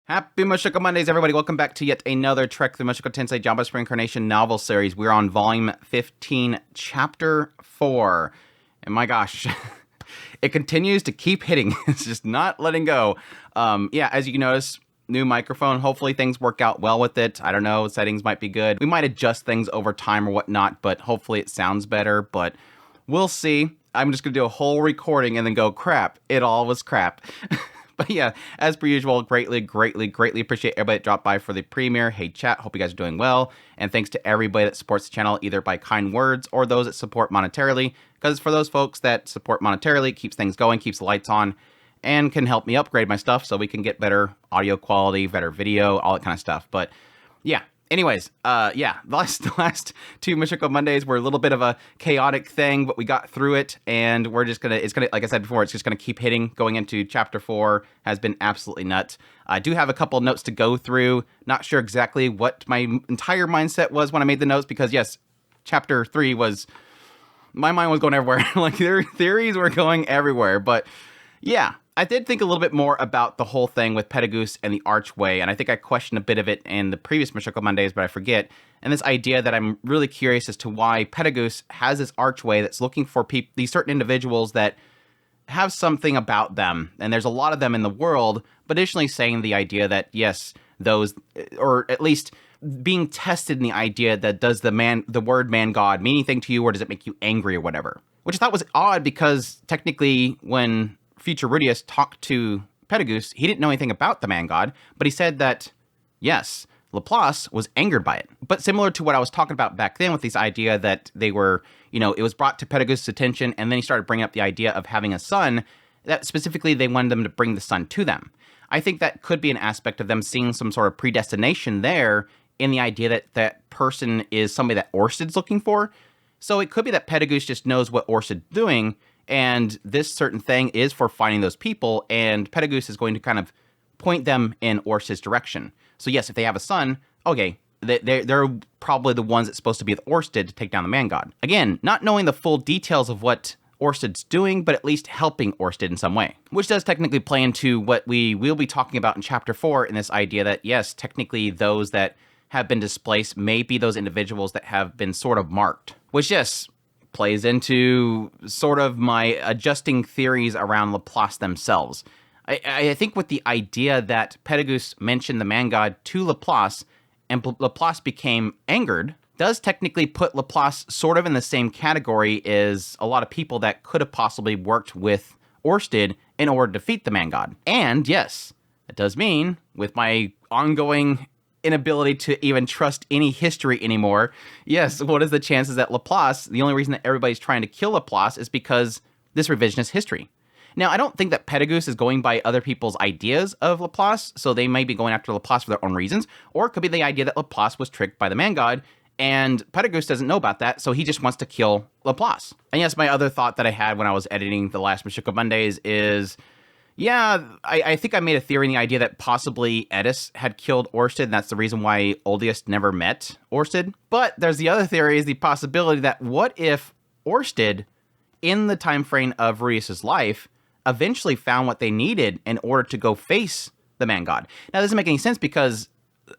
Happy Mushoku Mondays, everybody. Welcome back to yet another Trek the Mushoku Tensei Jobless Reincarnation novel series. We're on Volume 15, Chapter 4. And my gosh, it continues to keep hitting. It's just not letting go. Yeah, as you can notice, new microphone. Hopefully things work out well with it. I don't know, settings might be good. We might adjust things over time or whatnot, but hopefully it sounds better. But we'll see. I'm just going to do a whole recording and then go, crap, it all was crap. But yeah, as per usual, greatly appreciate everybody that dropped by for the premiere. Hey chat, hope you guys are doing well. And thanks to everybody that supports the channel, either by kind words or those that support monetarily. Because for those folks that support monetarily, keeps things going, keeps the lights on, and can help me upgrade my stuff so we can get better audio quality, better video, all that kind of stuff. But yeah. Anyways, yeah, the last two Mushoku Mondays were a little bit of a chaotic thing, but we got through it, and we're just it's gonna, like I said before, it's just gonna keep hitting. Going into Chapter 4 has been absolutely nuts. I do have a couple notes to go through. Not sure exactly what my entire mindset was when I made the notes, because yes, Chapter 3 was, my mind was going everywhere. Like, their theories were going everywhere, but yeah. I did think a little bit more about the whole thing with Pedagoose and the archway, and I think I questioned a bit of it in the previous Mushoku Mondays, but I forget. And this idea that I'm really curious as to why Pedagoose has this archway that's looking for these certain individuals that have something about them, and there's a lot of them in the world, but additionally saying the idea that, yes, those, or at least being tested in the idea that does the word man god mean anything to you, or does it make you angry or whatever? Which I thought was odd, because technically when future Rudius talked to Pedagoose, he didn't know anything about the man god, but he said that, yes, Laplace was angered by it. But similar to what I was talking about back then with this idea that they were, it was brought to Pedagoose's attention, and then he started bringing up the idea of having a son, that specifically they wanted them to bring the son to them. I think that could be an aspect of them seeing some sort of predestination there in the idea that that person is somebody that Orsted's looking for. So it could be that Pedagoose just knows what Orsted's doing, and this certain thing is for finding those people, and Pedagoose is going to kind of point them in Orsted's direction. So yes, if they have a son, okay, they're probably the ones that's supposed to be with Orsted to take down the man god. Again, not knowing the full details of what Orsted's doing, but at least helping Orsted in some way. Which does technically play into what we will be talking about in Chapter 4, in this idea that, yes, technically those that have been displaced may be those individuals that have been sort of marked. Which, yes, plays into sort of my adjusting theories around Laplace themselves. I think with the idea that Pedagoose mentioned the man god to Laplace, and Laplace became angered, does technically put Laplace sort of in the same category as a lot of people that could have possibly worked with Orsted in order to defeat the man god. And yes, it does mean, with my ongoing inability to even trust any history anymore, yes, what is the chances that Laplace, the only reason that everybody's trying to kill Laplace is because this revisionist history. Now, I don't think that Pedagoose is going by other people's ideas of Laplace, so they may be going after Laplace for their own reasons, or it could be the idea that Laplace was tricked by the man god, and Pedagoose doesn't know about that, so he just wants to kill Laplace. And yes, my other thought that I had when I was editing the last Mushoku Mondays is, yeah, I think I made a theory in the idea that possibly Edis had killed Orsted, and that's the reason why Oldius never met Orsted. But there's the other theory, is the possibility that what if Orsted, in the time frame of Rudius's life, eventually found what they needed in order to go face the man god. Now, this doesn't make any sense, because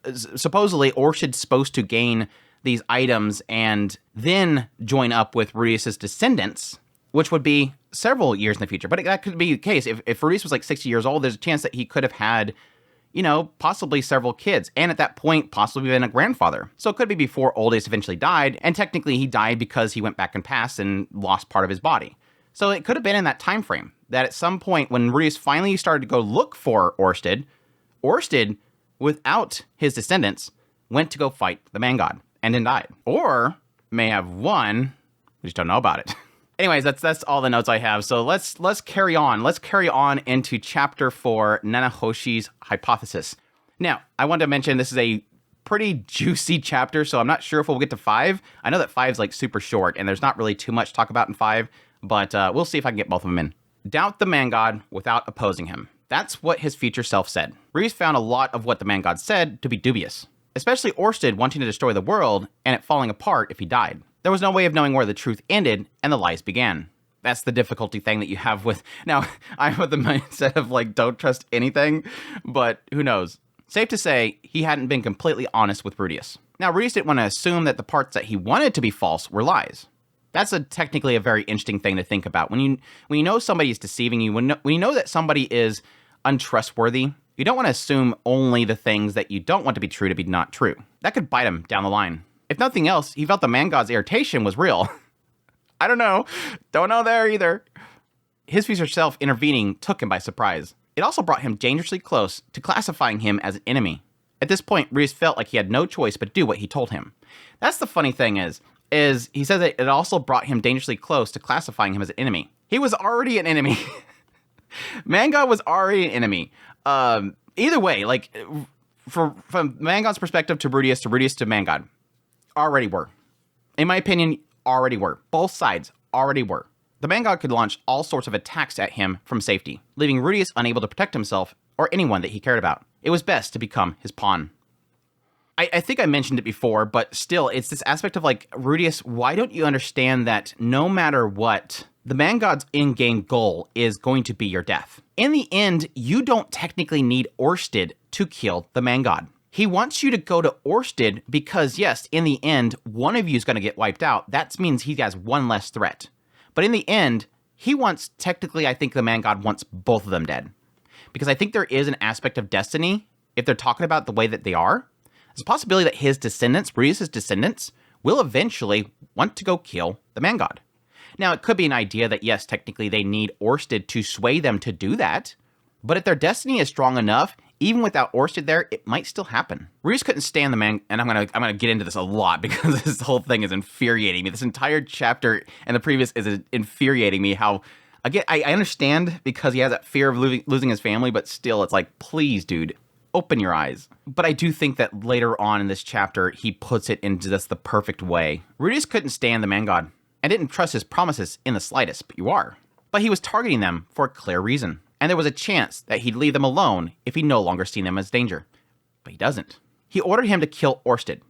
supposedly Orsted's supposed to gain these items and then join up with Rudius's descendants, which would be several years in the future. But that could be the case. If Rudius was like 60 years old, there's a chance that he could have had, possibly several kids, and at that point, possibly been a grandfather. So it could be before Oldius eventually died, and technically he died because he went back in past and lost part of his body. So it could have been in that time frame, that at some point when Rudius finally started to go look for Orsted, without his descendants, went to go fight the man god, and then died. Or may have won, we just don't know about it. Anyways, that's all the notes I have. So let's carry on. Let's carry on into Chapter 4, Nanahoshi's Hypothesis. Now, I wanted to mention this is a pretty juicy chapter, so I'm not sure if we'll get to 5. I know that 5 is like super short, and there's not really too much to talk about in 5, but we'll see if I can get both of them in. Doubt the man god without opposing him. That's what his future self said. Reese found a lot of what the man god said to be dubious, especially Orsted wanting to destroy the world and it falling apart if he died. There was no way of knowing where the truth ended and the lies began. That's the difficulty thing that you have with... Now, I'm with the mindset of, like, don't trust anything, but who knows? Safe to say, he hadn't been completely honest with Rudius. Now, Rudius didn't want to assume that the parts that he wanted to be false were lies. That's technically a very interesting thing to think about. When you know somebody is deceiving you, when you know that somebody is untrustworthy, you don't want to assume only the things that you don't want to be true to be not true. That could bite him down the line. If nothing else, he felt the man god's irritation was real. I don't know. Don't know there either. His future self intervening took him by surprise. It also brought him dangerously close to classifying him as an enemy. At this point, Rudius felt like he had no choice but do what he told him. That's the funny thing is he says that it also brought him dangerously close to classifying him as an enemy. He was already an enemy. Man God was already an enemy. Either way, like, from Man God's perspective to Rudius to Man God, already were. In my opinion, already were. Both sides already were. The Man God could launch all sorts of attacks at him from safety, leaving Rudius unable to protect himself or anyone that he cared about. It was best to become his pawn. I think I mentioned it before, but still, it's this aspect of like, Rudius, why don't you understand that no matter what, the Man God's in-game goal is going to be your death. In the end, you don't technically need Orsted to kill the Man God. He wants you to go to Orsted because, yes, in the end, one of you is going to get wiped out. That means he has one less threat. But in the end, he wants, technically, I think the Man God wants both of them dead. Because I think there is an aspect of destiny, if they're talking about the way that they are, there's a possibility that his descendants, Rudius' descendants, will eventually want to go kill the Man God. Now, it could be an idea that, yes, technically they need Orsted to sway them to do that, but if their destiny is strong enough, even without Orsted there, it might still happen. Rudius couldn't stand the man, and I'm gonna get into this a lot because this whole thing is infuriating me. This entire chapter and the previous is infuriating me. How, again, I understand because he has that fear of losing his family, but still, it's like, please, dude, open your eyes. But I do think that later on in this chapter, he puts it into just the perfect way. Rudius couldn't stand the Man God and didn't trust his promises in the slightest, but you are. But he was targeting them for a clear reason, and there was a chance that he'd leave them alone if he no longer seen them as danger. But he doesn't. He ordered him to kill Orsted,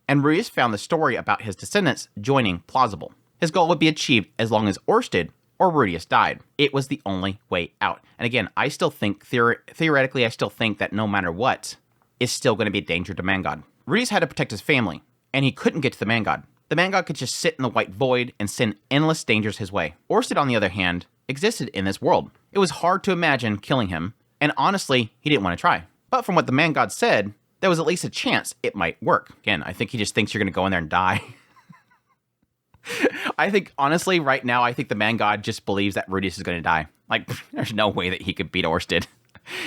and Rudius found the story about his descendants joining plausible. His goal would be achieved as long as Orsted or Rudius died. It was the only way out. And again, I still think, theoretically, I still think that no matter what, is still going to be a danger to Man God. Rudius had to protect his family, and he couldn't get to the Man God. The Man God could just sit in the white void and send endless dangers his way. Orsted, on the other hand, existed in this world. It was hard to imagine killing him, and honestly, he didn't want to try. But from what the Man God said, there was at least a chance it might work. Again, I think he just thinks you're going to go in there and die. I think, honestly, right now, I think the Man God just believes that Rudius is going to die. Like, there's no way that he could beat Orsted.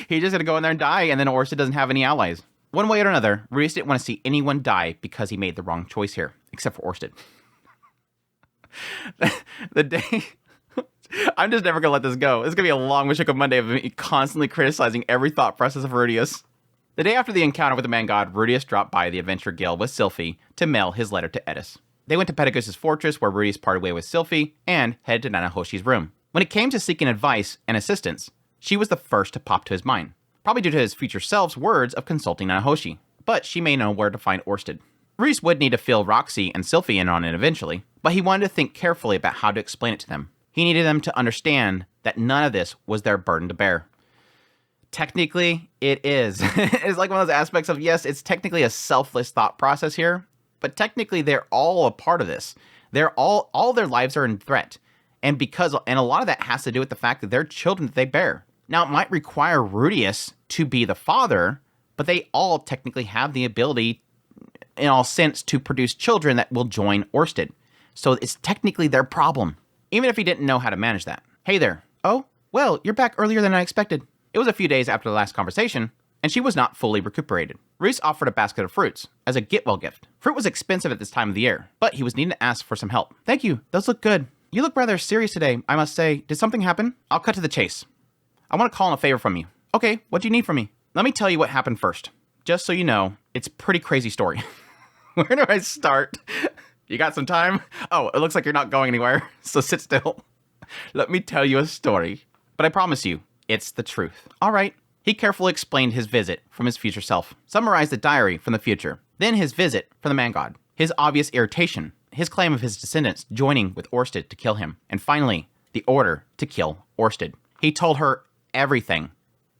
He's just going to go in there and die, and then Orsted doesn't have any allies. One way or another, Rudius didn't want to see anyone die because he made the wrong choice here, except for Orsted. The day... I'm just never going to let this go. It's going to be a long Mushoku Monday of me constantly criticizing every thought process of Rudius. The day after the encounter with the Man God, Rudius dropped by the Adventure Guild with Sylphie to mail his letter to Edis. They went to Pedagus's fortress where Rudius parted way with Sylphie and headed to Nanahoshi's room. When it came to seeking advice and assistance, she was the first to pop to his mind, probably due to his future self's words of consulting Nanahoshi, but she may know where to find Orsted. Rudius would need to fill Roxy and Sylphie in on it eventually, but he wanted to think carefully about how to explain it to them. He needed them to understand that none of this was their burden to bear. Technically, it is. It's like one of those aspects of, yes, it's technically a selfless thought process here, but technically they're all a part of this. They're all their lives are in threat. And a lot of that has to do with the fact that they're children that they bear. Now, it might require Rudius to be the father, but they all technically have the ability, in all sense, to produce children that will join Orsted. So it's technically their problem, even if he didn't know how to manage that. Hey there. Oh, well, you're back earlier than I expected. It was a few days after the last conversation, and she was not fully recuperated. Rudius offered a basket of fruits as a get-well gift. Fruit was expensive at this time of the year, but he was needing to ask for some help. Thank you. Those look good. You look rather serious today, I must say. Did something happen? I'll cut to the chase. I want to call in a favor from you. Okay, what do you need from me? Let me tell you what happened first. Just so you know, it's a pretty crazy story. Where do I start? You got some time? Oh, it looks like you're not going anywhere, so sit still. Let me tell you a story. But I promise you, it's the truth. All right. He carefully explained his visit from his future self, summarized the diary from the future, then his visit from the Man God, his obvious irritation, his claim of his descendants joining with Orsted to kill him, and finally, the order to kill Orsted. He told her everything.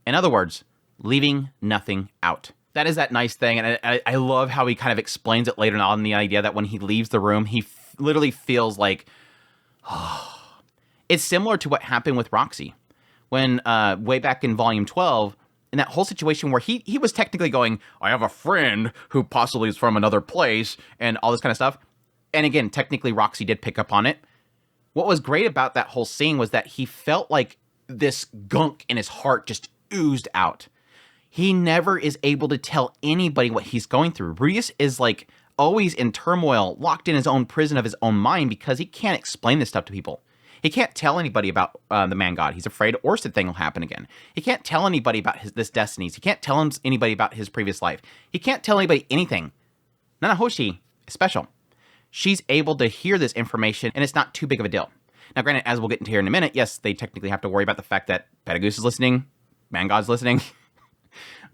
In other words, leaving nothing out. That is that nice thing, and I love how he kind of explains it later on, the idea that when he leaves the room, he literally feels like, it's similar to what happened with Roxy when way back in Volume 12, in that whole situation where he was technically going, I have a friend who possibly is from another place, and all this kind of stuff. And again, technically Roxy did pick up on it. What was great about that whole scene was that he felt like this gunk in his heart just oozed out. He never is able to tell anybody what he's going through. Rudius is like always in turmoil, locked in his own prison of his own mind because he can't explain this stuff to people. He can't tell anybody about the man god. He's afraid Orsted thing will happen again. He can't tell anybody about this destinies. He can't tell anybody about his previous life. He can't tell anybody anything. Nanahoshi is special. She's able to hear this information, and it's not too big of a deal. Now, granted, as we'll get into here in a minute, yes, they technically have to worry about the fact that Petagoose is listening, man god's listening.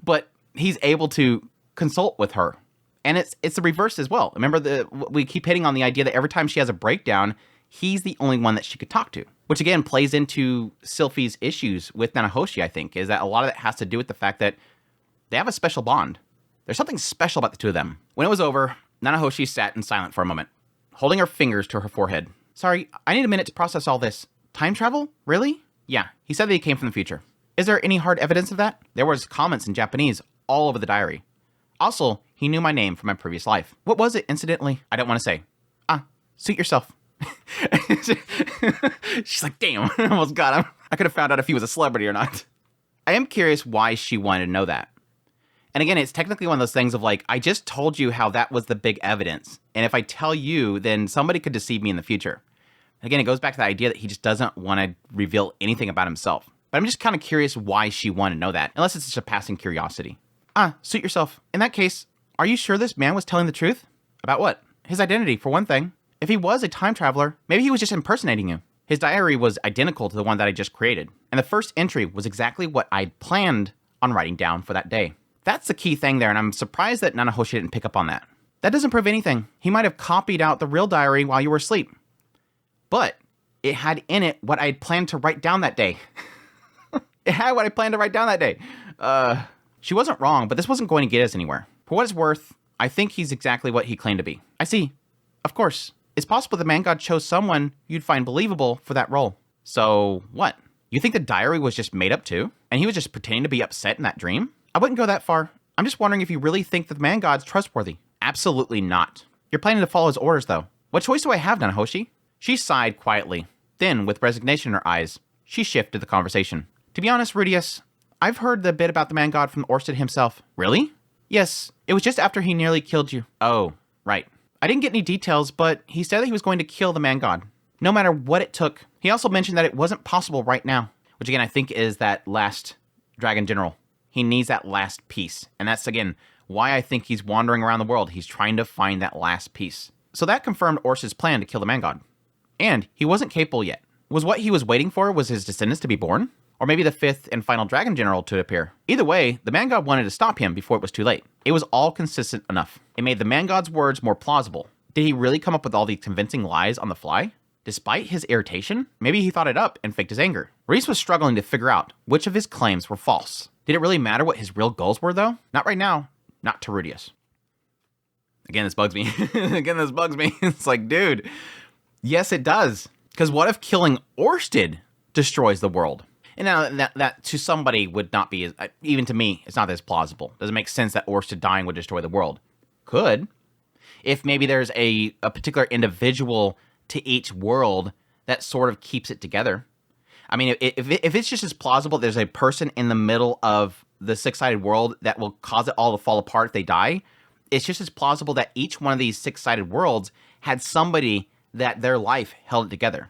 But he's able to consult with her. And it's the reverse as well. Remember, we keep hitting on the idea that every time she has a breakdown, he's the only one that she could talk to. Which again plays into Sylphie's issues with Nanahoshi, I think, is that a lot of that has to do with the fact that they have a special bond. There's something special about the two of them. When it was over, Nanahoshi sat in silence for a moment, holding her fingers to her forehead. Sorry, I need a minute to process all this. Time travel? Really? Yeah, he said that he came from the future. Is there any hard evidence of that? There was comments in Japanese all over the diary. Also, he knew my name from my previous life. What was it, incidentally? I don't want to say. Suit yourself. She's like, damn, I almost got him. I could have found out if he was a celebrity or not. I am curious why she wanted to know that. And again, it's technically one of those things of like, I just told you how that was the big evidence. And if I tell you, then somebody could deceive me in the future. Again, it goes back to the idea that he just doesn't want to reveal anything about himself. But I'm just kind of curious why she wanted to know that, unless it's just a passing curiosity. Suit yourself. In that case, are you sure this man was telling the truth? About what? His identity, for one thing. If he was a time traveler, maybe he was just impersonating you. His diary was identical to the one that I just created, and the first entry was exactly what I'd planned on writing down for that day. That's the key thing there, and I'm surprised that Nanahoshi didn't pick up on that. That doesn't prove anything. He might have copied out the real diary while you were asleep. But it had in it what I'd planned to write down that day. It had what I planned to write down that day. She wasn't wrong, but this wasn't going to get us anywhere. For what it's worth, I think he's exactly what he claimed to be. I see. Of course. It's possible the man god chose someone you'd find believable for that role. So, what? You think the diary was just made up too? And he was just pretending to be upset in that dream? I wouldn't go that far. I'm just wondering if you really think that the man god's trustworthy. Absolutely not. You're planning to follow his orders, though. What choice do I have, Nanahoshi? She sighed quietly. Then, with resignation in her eyes, she shifted the conversation. To be honest, Rudius, I've heard the bit about the man god from Orsted himself. Really? Yes, it was just after he nearly killed you. Oh, right. I didn't get any details, but he said that he was going to kill the man god, no matter what it took. He also mentioned that it wasn't possible right now, which again I think is that last Dragon General. He needs that last piece, and that's again why I think he's wandering around the world. He's trying to find that last piece. So that confirmed Orsted's plan to kill the man god. And he wasn't capable yet. Was what he was waiting for was his descendants to be born? Or maybe the fifth and final Dragon General to appear. Either way, the man god wanted to stop him before it was too late. It was all consistent enough. It made the man god's words more plausible. Did he really come up with all these convincing lies on the fly? Despite his irritation, maybe he thought it up and faked his anger. Reese was struggling to figure out which of his claims were false. Did it really matter what his real goals were, though? Not right now. Not to Rudius. Again, this bugs me. Again, this bugs me. It's like, dude, yes, it does. Because what if killing Orsted destroys the world? And now that to somebody would not be, even to me, it's not as plausible. Doesn't make sense that Orsted dying would destroy the world. Could. If maybe there's a particular individual to each world that sort of keeps it together. I mean, if it's just as plausible, there's a person in the middle of the six-sided world that will cause it all to fall apart if they die. It's just as plausible that each one of these six-sided worlds had somebody that their life held it together.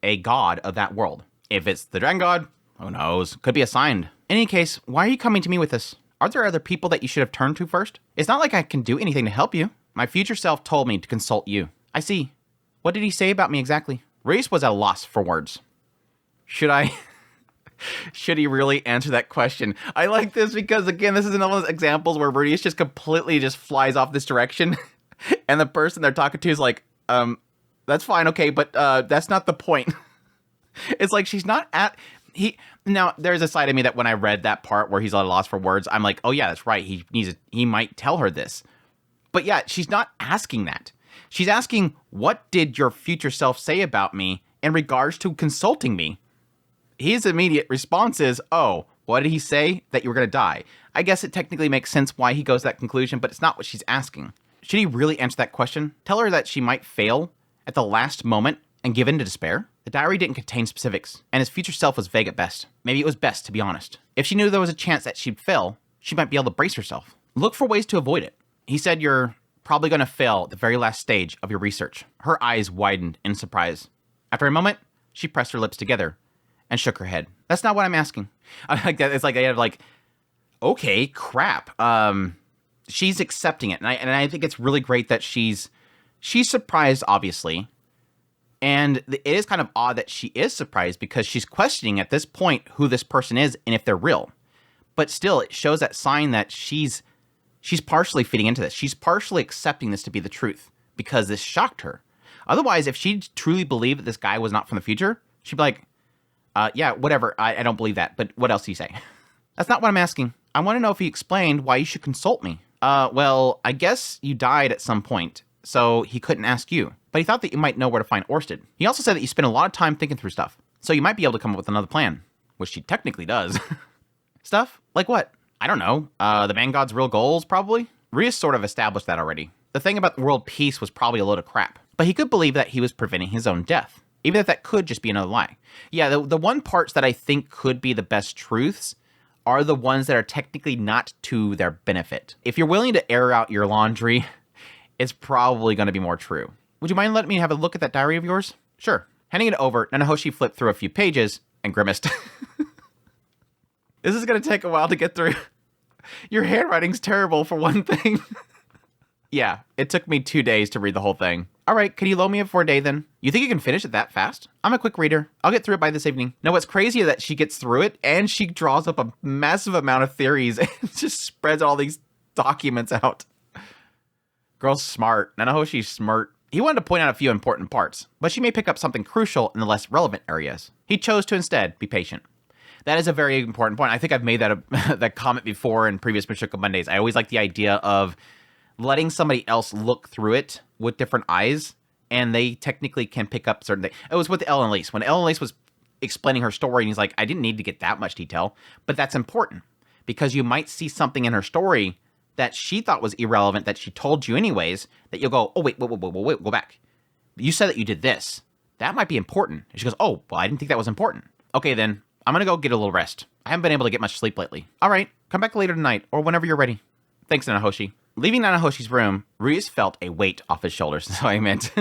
A god of that world. If it's the Dragon God, who knows? Could be assigned. In any case, why are you coming to me with this? Are there other people that you should have turned to first? It's not like I can do anything to help you. My future self told me to consult you. I see. What did he say about me exactly? Reese was at a loss for words. Should he really answer that question? I like this because, again, this is another one of those examples where Reese just completely just flies off this direction. And the person they're talking to is like, that's fine, okay, but that's not the point. It's like she's not at... Now, there's a side of me that when I read that part where he's at a loss for words, I'm like, oh yeah, that's right. He might tell her this. But yeah, she's not asking that. She's asking, what did your future self say about me in regards to consulting me? His immediate response is, oh, what did he say? That you were going to die. I guess it technically makes sense why he goes to that conclusion, but it's not what she's asking. Should he really answer that question? Tell her that she might fail at the last moment and give in to despair? The diary didn't contain specifics, and his future self was vague at best. Maybe it was best, to be honest. If she knew there was a chance that she'd fail, she might be able to brace herself. Look for ways to avoid it. He said you're probably going to fail at the very last stage of your research. Her eyes widened in surprise. After a moment, she pressed her lips together and shook her head. That's not what I'm asking. I like that. It's like I have like, okay, crap. She's accepting it, and I think it's really great that she's surprised, obviously, and it is kind of odd that she is surprised because she's questioning at this point who this person is and if they're real. But still, it shows that sign that she's partially feeding into this. She's partially accepting this to be the truth because this shocked her. Otherwise, if she truly believed that this guy was not from the future, she'd be like, yeah, whatever. I don't believe that. But what else do you say? That's not what I'm asking. I want to know if he explained why you should consult me. Well, I guess you died at some point, so he couldn't ask you. But he thought that you might know where to find Orsted. He also said that you spend a lot of time thinking through stuff, so you might be able to come up with another plan, which she technically does. Stuff? Like what? I don't know. The man god's real goals, probably? Rias sort of established that already. The thing about world peace was probably a load of crap. But he could believe that he was preventing his own death, even if that could just be another lie. Yeah, the one parts that I think could be the best truths are the ones that are technically not to their benefit. If you're willing to air out your laundry, it's probably going to be more true. Would you mind letting me have a look at that diary of yours? Sure. Handing it over, Nanahoshi flipped through a few pages and grimaced. This is going to take a while to get through. Your handwriting's terrible, for one thing. Yeah, it took me 2 days to read the whole thing. All right, can you loan me it for a day then? You think you can finish it that fast? I'm a quick reader. I'll get through it by this evening. Now, what's crazy is that she gets through it and she draws up a massive amount of theories and just spreads all these documents out. Girl's smart. Nanahoshi's smart. He wanted to point out a few important parts, but she may pick up something crucial in the less relevant areas. He chose to instead be patient. That is a very important point. I think I've made that that comment before in previous Mushoku Mondays. I always like the idea of letting somebody else look through it with different eyes, and they technically can pick up certain things. It was with Ellen Lace. When Ellen Lace was explaining her story, and he's like, I didn't need to get that much detail, but that's important, because you might see something in her story that she thought was irrelevant, that she told you anyways, that you'll go, oh, wait, go back. You said that you did this. That might be important. And she goes, oh, well, I didn't think that was important. Okay, then, I'm going to go get a little rest. I haven't been able to get much sleep lately. All right, come back later tonight, or whenever you're ready. Thanks, Nanahoshi. Leaving Nanahoshi's room, Rias felt a weight off his shoulders. That's what I meant.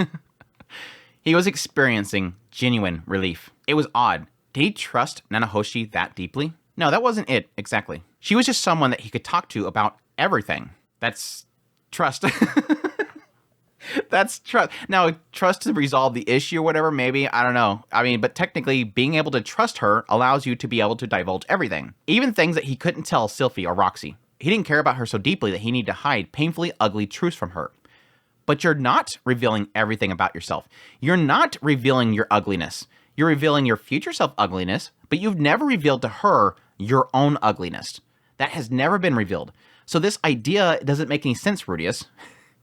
He was experiencing genuine relief. It was odd. Did he trust Nanahoshi that deeply? No, that wasn't it, exactly. She was just someone that he could talk to about everything. That's trust. That's trust. Now, trust to resolve the issue or whatever, maybe. I don't know. I mean, but technically, being able to trust her allows you to be able to divulge everything. Even things that he couldn't tell Sylphie or Roxy. He didn't care about her so deeply that he needed to hide painfully ugly truths from her. But you're not revealing everything about yourself. You're not revealing your ugliness. You're revealing your future self ugliness, but you've never revealed to her your own ugliness. That has never been revealed. So this idea doesn't make any sense, Rudius.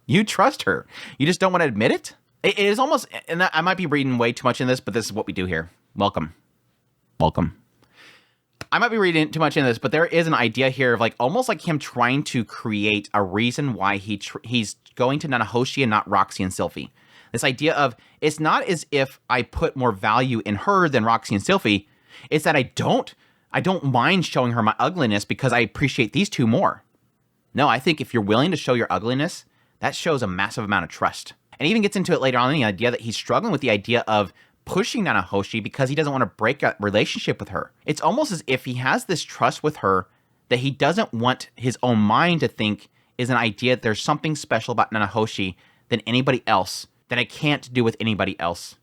You trust her. You just don't want to admit it? It is almost, and I might be reading way too much in this, but this is what we do here. Welcome. I might be reading too much in this, but there is an idea here of like almost like him trying to create a reason why he's going to Nanahoshi and not Roxy and Sylphie. This idea of it's not as if I put more value in her than Roxy and Sylphie. It's that I don't mind showing her my ugliness because I appreciate these two more. No, I think if you're willing to show your ugliness, that shows a massive amount of trust. And he even gets into it later on in the idea that he's struggling with the idea of pushing Nanahoshi because he doesn't want to break a relationship with her. It's almost as if he has this trust with her that he doesn't want his own mind to think is an idea that there's something special about Nanahoshi than anybody else that I can't do with anybody else.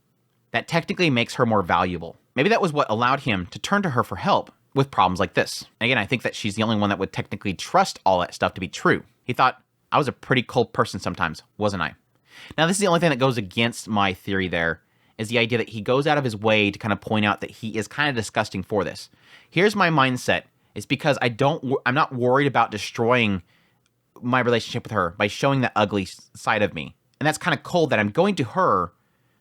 That technically makes her more valuable. Maybe that was what allowed him to turn to her for help with problems like this. And again, I think that she's the only one that would technically trust all that stuff to be true. He thought, I was a pretty cold person sometimes, wasn't I? Now, this is the only thing that goes against my theory there, is the idea that he goes out of his way to kind of point out that he is kind of disgusting for this. Here's my mindset. It's because I'm not worried about destroying my relationship with her by showing that ugly side of me. And that's kind of cold that I'm going to her,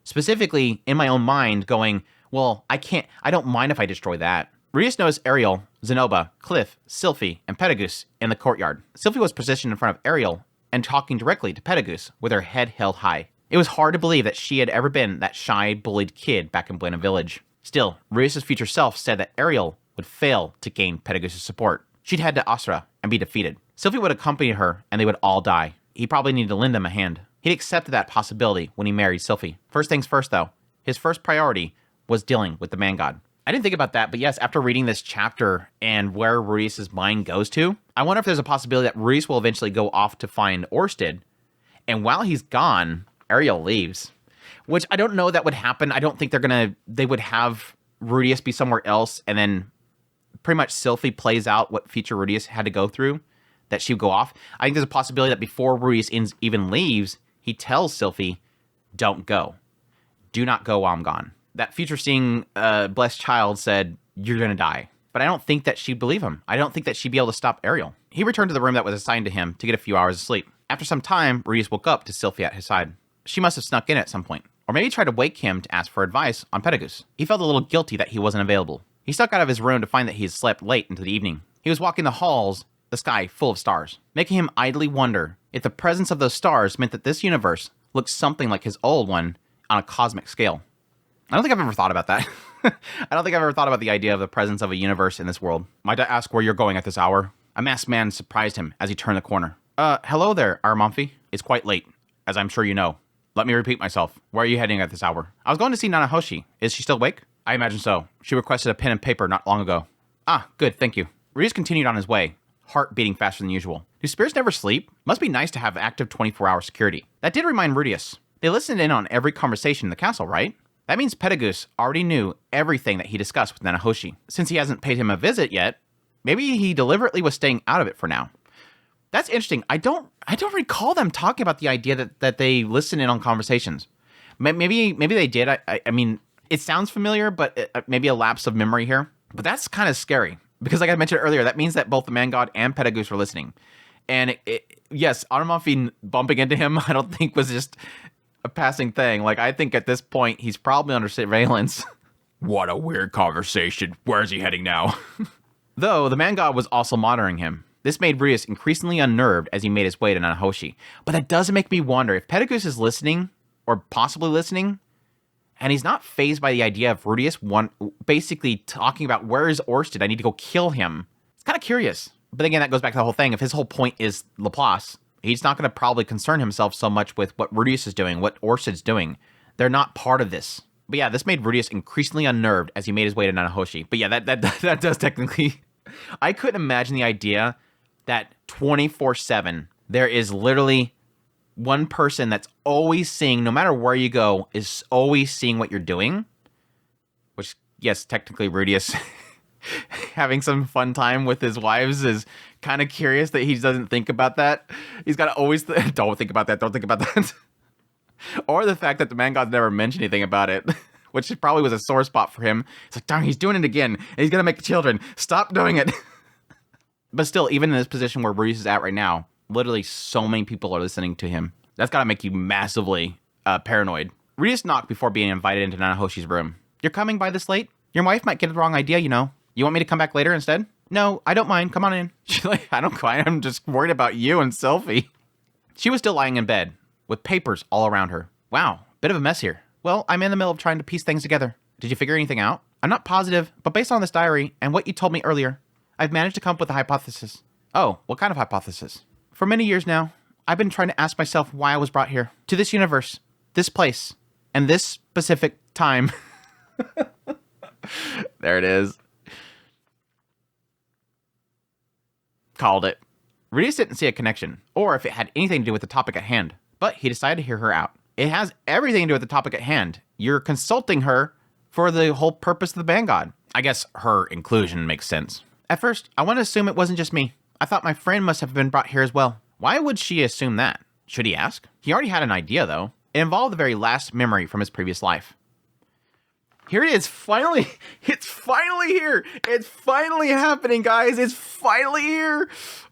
specifically in my own mind, going, well, I don't mind if I destroy that. Rudeus knows Ariel, Zenoba, Cliff, Sylphie, and Petagus in the courtyard. Sylphie was positioned in front of Ariel and talking directly to Petagus with her head held high. It was hard to believe that she had ever been that shy, bullied kid back in Buena Village. Still, Rudeus' future self said that Ariel would fail to gain Petagus' support. She'd head to Astra and be defeated. Sylphie would accompany her, and they would all die. He probably needed to lend them a hand. He'd accepted that possibility when he married Sylphie. First things first, though. His first priority was dealing with the man god. I didn't think about that, but yes, after reading this chapter and where Rudeus' mind goes to, I wonder if there's a possibility that Rudeus will eventually go off to find Orsted, and while he's gone, Ariel leaves. Which I don't know that would happen. I don't think they would have Rudeus be somewhere else, and then pretty much Sylphie plays out what future Rudeus had to go through, that she would go off. I think there's a possibility that before Rudeus even leaves, he tells Sylphie, don't go. Do not go while I'm gone. That future-seeing blessed child said, you're going to die. But I don't think that she'd believe him. I don't think that she'd be able to stop Ariel. He returned to the room that was assigned to him to get a few hours of sleep. After some time, Rudeus woke up to Sylphie at his side. She must have snuck in at some point, or maybe tried to wake him to ask for advice on Petagus. He felt a little guilty that he wasn't available. He snuck out of his room to find that he had slept late into the evening. He was walking the halls, the sky full of stars, making him idly wonder if the presence of those stars meant that this universe looked something like his old one on a cosmic scale. I don't think I've ever thought about that. I don't think I've ever thought about the idea of the presence of a universe in this world. Might I ask where you're going at this hour? A masked man surprised him as he turned the corner. Hello there, Aramanfi. It's quite late, as I'm sure you know. Let me repeat myself. Where are you heading at this hour? I was going to see Nanahoshi. Is she still awake? I imagine so. She requested a pen and paper not long ago. Ah, good, thank you. Rudeus continued on his way, heart beating faster than usual. Do spirits never sleep? Must be nice to have active 24-hour security. That did remind Rudeus. They listened in on every conversation in the castle, right? That means Petagus already knew everything that he discussed with Nanahoshi. Since he hasn't paid him a visit yet, maybe he deliberately was staying out of it for now. That's interesting. I don't recall them talking about the idea that they listen in on conversations. Maybe they did. I mean, it sounds familiar, but maybe a lapse of memory here. But that's kind of scary because, like I mentioned earlier, that means that both the man god and Petagus were listening. And yes, Aramanfi bumping into him, I don't think was just a passing thing. Like, I think at this point, he's probably under surveillance. What a weird conversation. Where is he heading now? Though, the man god was also monitoring him. This made Rudeus increasingly unnerved as he made his way to Nanahoshi. But that does make me wonder if Petagus is listening, or possibly listening, and he's not fazed by the idea of Rudeus basically talking about, where is Orsted? I need to go kill him. It's kind of curious. But again, that goes back to the whole thing. If his whole point is Laplace, he's not going to probably concern himself so much with what Rudeus is doing, what Orsted's doing. They're not part of this. But yeah, this made Rudeus increasingly unnerved as he made his way to Nanahoshi. But yeah, that does technically... I couldn't imagine the idea that 24/7, there is literally one person that's always seeing, no matter where you go, is always seeing what you're doing. Which, yes, technically Rudeus having some fun time with his wives is kind of curious that he doesn't think about that. He's got to always, don't think about that. Or the fact that the man gods never mentioned anything about it, which probably was a sore spot for him. It's like, darn, he's doing it again. And he's going to make children. Stop doing it. But still, even in this position where Rudeus is at right now, literally so many people are listening to him. That's got to make you massively paranoid. Rudeus knocked before being invited into Nanahoshi's room. You're coming by this late? Your wife might get the wrong idea, you know. You want me to come back later instead? No, I don't mind. Come on in. She's like, I don't mind. I'm just worried about you and Sylphie. She was still lying in bed, with papers all around her. Wow, bit of a mess here. Well, I'm in the middle of trying to piece things together. Did you figure anything out? I'm not positive, but based on this diary and what you told me earlier, I've managed to come up with a hypothesis. Oh, what kind of hypothesis? For many years now, I've been trying to ask myself why I was brought here. To this universe, this place, and this specific time. There it is. Called it. Rudeus didn't see a connection, or if it had anything to do with the topic at hand, but he decided to hear her out. It has everything to do with the topic at hand. You're consulting her for the whole purpose of the man god. I guess her inclusion makes sense. At first, I want to assume it wasn't just me. I thought my friend must have been brought here as well. Why would she assume that? Should he ask? He already had an idea, though. It involved the very last memory from his previous life. Here it is, finally, it's finally here. It's finally happening, guys. It's finally here.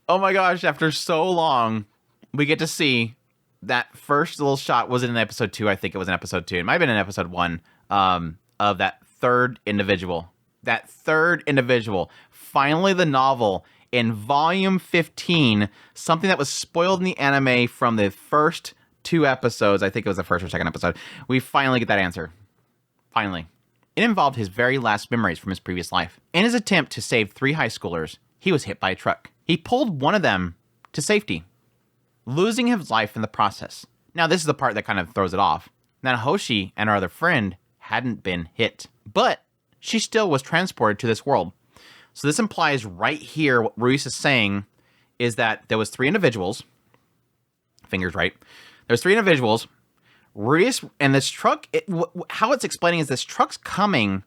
Oh my gosh, after so long, we get to see that first little shot. Was it in episode 2? I think it was in episode 2. It might have been in episode 1 of that third individual. That third individual. Finally, the novel in volume 15, something that was spoiled in the anime from the first 2 episodes. I think it was the first or second episode. We finally get that answer. Finally. It involved his very last memories from his previous life. In his attempt to save 3 high schoolers, he was hit by a truck. He pulled one of them to safety, losing his life in the process. Now, this is the part that kind of throws it off. Nanahoshi and our other friend hadn't been hit, but she still was transported to this world. So this implies right here what Ruiz is saying is that there was 3 individuals, fingers right, there's 3 individuals, Rudius, and this truck, how it's explaining is this truck's coming,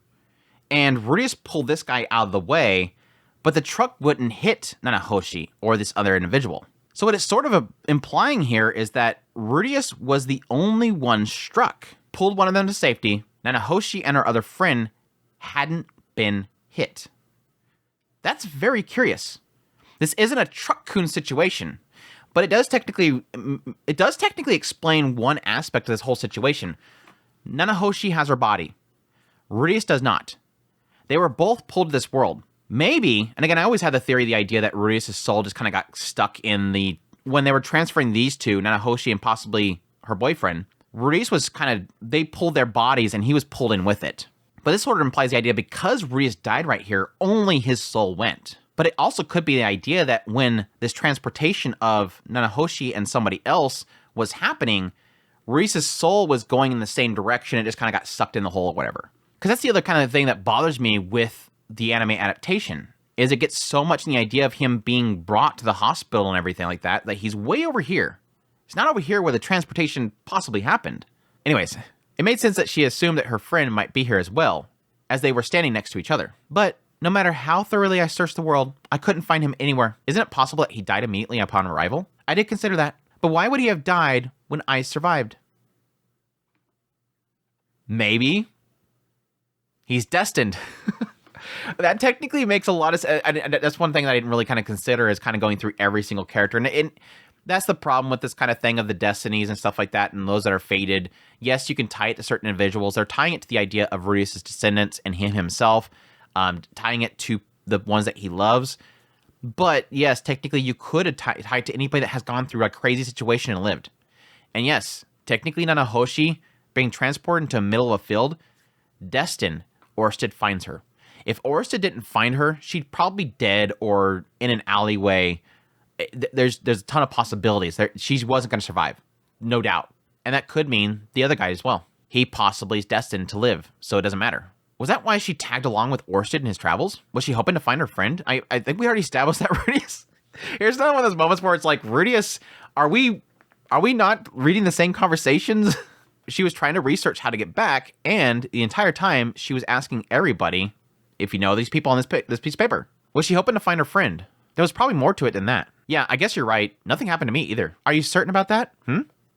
and Rudius pulled this guy out of the way, but the truck wouldn't hit Nanahoshi or this other individual. So what it's sort of implying here is that Rudius was the only one struck, pulled one of them to safety. Nanahoshi and her other friend hadn't been hit. That's very curious. This isn't a truck-kun situation. But it does technically explain one aspect of this whole situation. Nanahoshi has her body. Rudius does not. They were both pulled to this world. Maybe, and again, I always had the theory, the idea that Rudius' soul just kind of got stuck in when they were transferring these two, Nanahoshi and possibly her boyfriend, Rudius was they pulled their bodies and he was pulled in with it. But this sort of implies the idea because Rudius died right here, only his soul went. But it also could be the idea that when this transportation of Nanahoshi and somebody else was happening, Rudius' soul was going in the same direction. It just kind of got sucked in the hole or whatever. Because that's the other kind of thing that bothers me with the anime adaptation, is it gets so much in the idea of him being brought to the hospital and everything like that, that he's way over here. He's not over here where the transportation possibly happened. Anyways, it made sense that she assumed that her friend might be here as well, as they were standing next to each other. But no matter how thoroughly I searched the world, I couldn't find him anywhere. Isn't it possible that he died immediately upon arrival? I did consider that. But why would he have died when I survived? Maybe he's destined. That technically makes a lot of sense. That's one thing that I didn't really kind of consider, is kind of going through every single character. And that's the problem with this kind of thing of the destinies and stuff like that, and those that are fated. Yes, you can tie it to certain individuals. They're tying it to the idea of Rudius' descendants and him himself. Tying it to the ones that he loves. But yes, technically you could tie it to anybody that has gone through a crazy situation and lived. And yes, technically Nanahoshi being transported into the middle of a field, destined, Orsted finds her. If Orsted didn't find her, she'd probably be dead or in an alleyway. There's a ton of possibilities. She wasn't going to survive, no doubt. And that could mean the other guy as well. He possibly is destined to live, so it doesn't matter. Was that why she tagged along with Orsted in his travels? Was she hoping to find her friend? I think we already established that Rudius. Here's another one of those moments where it's like, Rudius, are we not reading the same conversations? She was trying to research how to get back, and the entire time she was asking everybody, if you know these people on this piece of paper. Was she hoping to find her friend? There was probably more to it than that. Yeah, I guess you're right. Nothing happened to me either. Are you certain about that?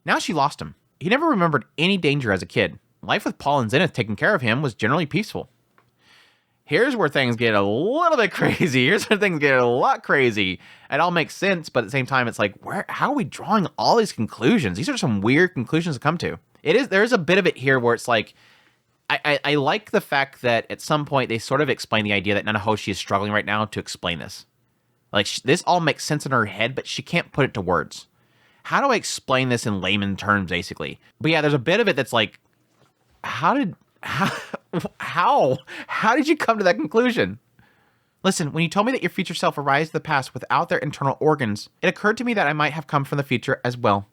Now she lost him. He never remembered any danger as a kid. Life with Paul and Zenith taking care of him was generally peaceful. Here's where things get a little bit crazy. Here's where things get a lot crazy. It all makes sense, but at the same time, it's like, how are we drawing all these conclusions? These are some weird conclusions to come to. There's a bit of it here where it's like, I like the fact that at some point they sort of explain the idea that Nanahoshi is struggling right now to explain this. Like, this all makes sense in her head, but she can't put it to words. How do I explain this in layman terms, basically? But yeah, there's a bit of it that's like, how did you come to that conclusion? Listen, when you told me that your future self arrives to the past without their internal organs, it occurred to me that I might have come from the future as well.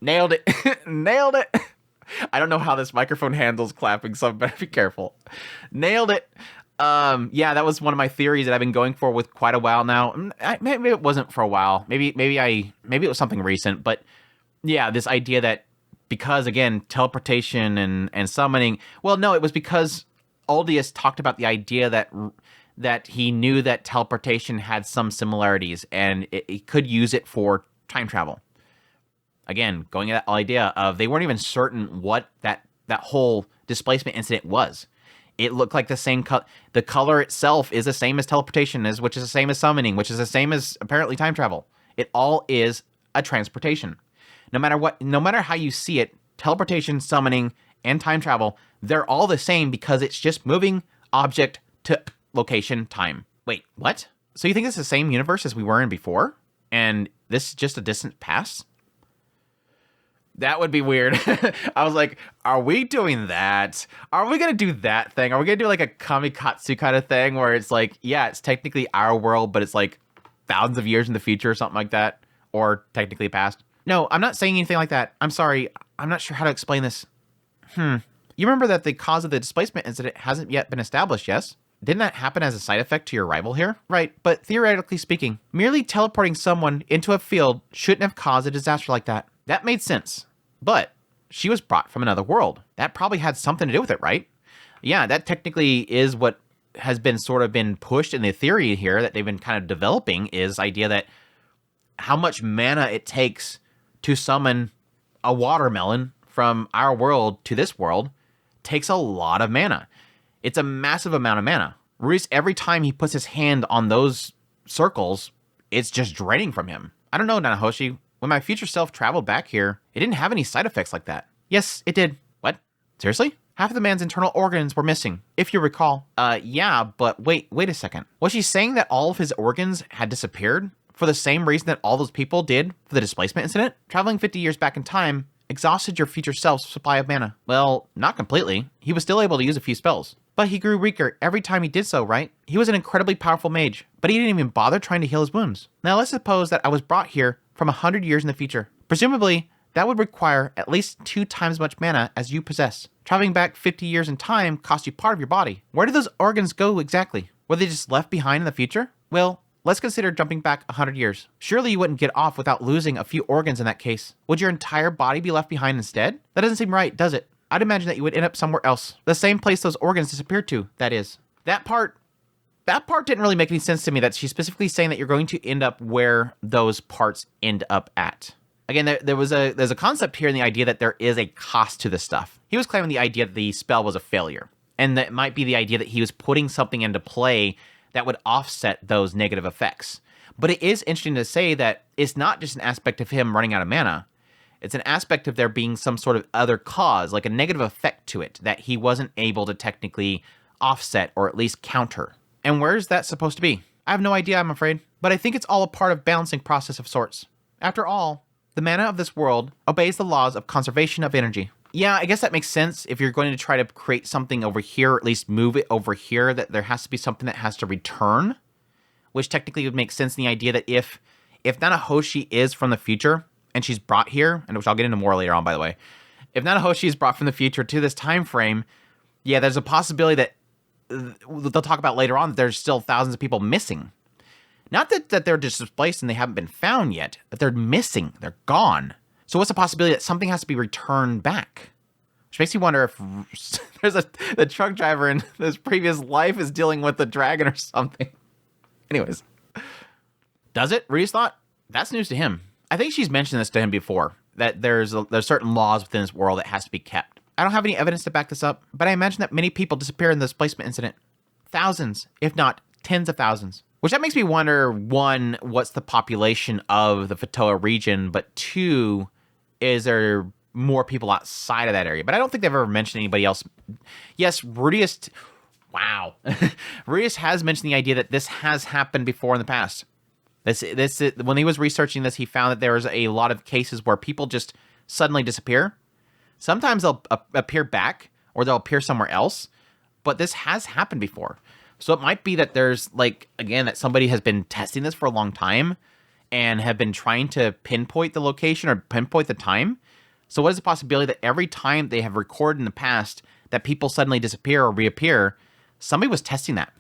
Nailed it. Nailed it. I don't know how this microphone handles clapping, so I better be careful. Nailed it. Yeah, that was one of my theories that I've been going for with quite a while now. Maybe it wasn't for a while. Maybe it was something recent, but yeah, this idea that because, again, teleportation and summoning, well, no, it was because Aldius talked about the idea that he knew that teleportation had some similarities and it could use it for time travel. Again, going at that idea of they weren't even certain what that that whole displacement incident was. It looked like the same the color itself is the same as teleportation, which is the same as summoning, which is the same as apparently time travel. It all is a transportation. No matter how you see it, teleportation, summoning, and time travel, they're all the same because it's just moving object to location, time. Wait, what? So you think it's the same universe as we were in before? And this is just a distant past? That would be weird. I was like, are we doing that? Are we going to do that thing? Are we going to do like a kamikatsu kind of thing where it's like, yeah, it's technically our world, but it's like thousands of years in the future or something like that? Or technically past? No, I'm not saying anything like that. I'm sorry. I'm not sure how to explain this. You remember that the cause of the displacement incident hasn't yet been established, yes? Didn't that happen as a side effect to your arrival here? Right, but theoretically speaking, merely teleporting someone into a field shouldn't have caused a disaster like that. That made sense. But she was brought from another world. That probably had something to do with it, right? Yeah, that technically is what has been sort of been pushed in the theory here that they've been kind of developing, is idea that how much mana it takes to summon a watermelon from our world to this world takes a lot of mana. It's a massive amount of mana. Ruiz, every time he puts his hand on those circles, it's just draining from him. I don't know, Nanahoshi. When my future self traveled back here, it didn't have any side effects like that. Yes, it did. What? Seriously? Half of the man's internal organs were missing, if you recall. Yeah, but wait a second. Was she saying that all of his organs had disappeared for the same reason that all those people did for the displacement incident? Traveling 50 years back in time exhausted your future self's supply of mana. Well, not completely. He was still able to use a few spells. But he grew weaker every time he did so, right? He was an incredibly powerful mage, but he didn't even bother trying to heal his wounds. Now let's suppose that I was brought here from 100 years in the future. Presumably, that would require at least 2 times as much mana as you possess. Traveling back 50 years in time cost you part of your body. Where did those organs go exactly? Were they just left behind in the future? Well, let's consider jumping back 100 years. Surely you wouldn't get off without losing a few organs in that case. Would your entire body be left behind instead? That doesn't seem right, does it? I'd imagine that you would end up somewhere else. The same place those organs disappeared to, that is. That part didn't really make any sense to me, that she's specifically saying that you're going to end up where those parts end up at. Again, there's a concept here in the idea that there is a cost to this stuff. He was claiming the idea that the spell was a failure, and that it might be the idea that he was putting something into play that would offset those negative effects. But it is interesting to say that it's not just an aspect of him running out of mana. It's an aspect of there being some sort of other cause, like a negative effect to it, that he wasn't able to technically offset or at least counter. And where's that supposed to be? I have no idea, I'm afraid. But I think it's all a part of balancing process of sorts. After all, the mana of this world obeys the laws of conservation of energy. Yeah, I guess that makes sense. If you're going to try to create something over here, or at least move it over here, that there has to be something that has to return, which technically would make sense in the idea that if Nanahoshi is from the future, and she's brought here, and which I'll get into more later on, by the way. If Nanahoshi is brought from the future to this time frame, yeah, there's a possibility that they'll talk about later on that there's still thousands of people missing. Not that they're displaced and they haven't been found yet, but they're missing. They're gone. So what's the possibility that something has to be returned back? Which makes you wonder if there's the truck driver in this previous life is dealing with the dragon or something. Anyways. Does it? Reed's thought? That's news to him. I think she's mentioned this to him before, that there's certain laws within this world that has to be kept. I don't have any evidence to back this up, but I imagine that many people disappear in the displacement incident. Thousands, if not tens of thousands. Which that makes me wonder, 1, what's the population of the Fatoa region, but 2, is there more people outside of that area? But I don't think they've ever mentioned anybody else. Yes, Rudius... Wow. Rudius has mentioned the idea that this has happened before in the past. This when he was researching this, he found that there was a lot of cases where people just suddenly disappear. Sometimes they'll appear back, or they'll appear somewhere else, but this has happened before. So it might be that there's, like, again, that somebody has been testing this for a long time and have been trying to pinpoint the location or pinpoint the time. So what is the possibility that every time they have recorded in the past that people suddenly disappear or reappear, somebody was testing that.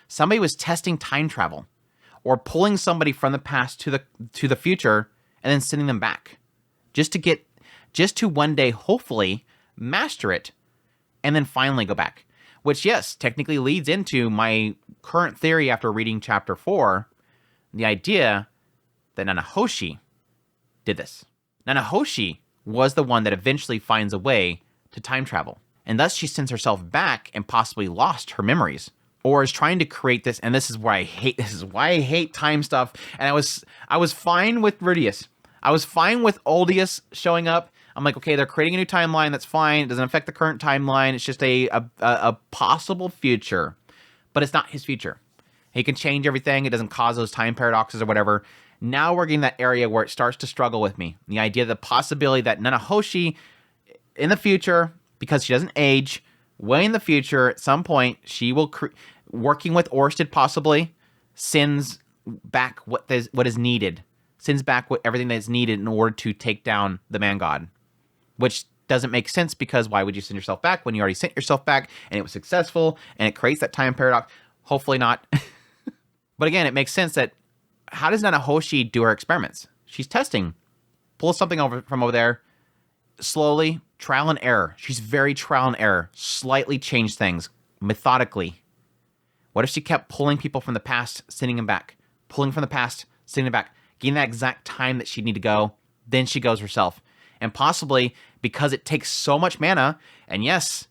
Somebody was testing time travel, or pulling somebody from the past to the future and then sending them back, just to one day hopefully master it and then finally go back. Which, yes, technically leads into my current theory after reading chapter 4, the idea that Nanahoshi did this. Nanahoshi was the one that eventually finds a way to time travel. And thus she sends herself back and possibly lost her memories. Or is trying to create this, and this is why I hate time stuff. And I was fine with Rudius. I was fine with Oldius showing up. I'm like, okay, they're creating a new timeline, that's fine. It doesn't affect the current timeline. It's just a possible future. But it's not his future. He can change everything. It doesn't cause those time paradoxes or whatever. Now we're getting that area where it starts to struggle with me. The idea, the possibility that Nanahoshi in the future, because she doesn't age, way in the future, at some point, she will, working with Orsted possibly, sends back what is needed. Sends back everything that's needed in order to take down the man god. Which doesn't make sense, because why would you send yourself back when you already sent yourself back and it was successful and it creates that time paradox? Hopefully not. But again, it makes sense that how does Nanahoshi do her experiments? She's testing. Pulls something over from over there. Slowly, trial and error. She's very trial and error. Slightly change things. Methodically. What if she kept pulling people from the past, sending them back? Pulling from the past, sending them back. Getting that exact time that she'd need to go. Then she goes herself. And possibly, because it takes so much mana, and yes,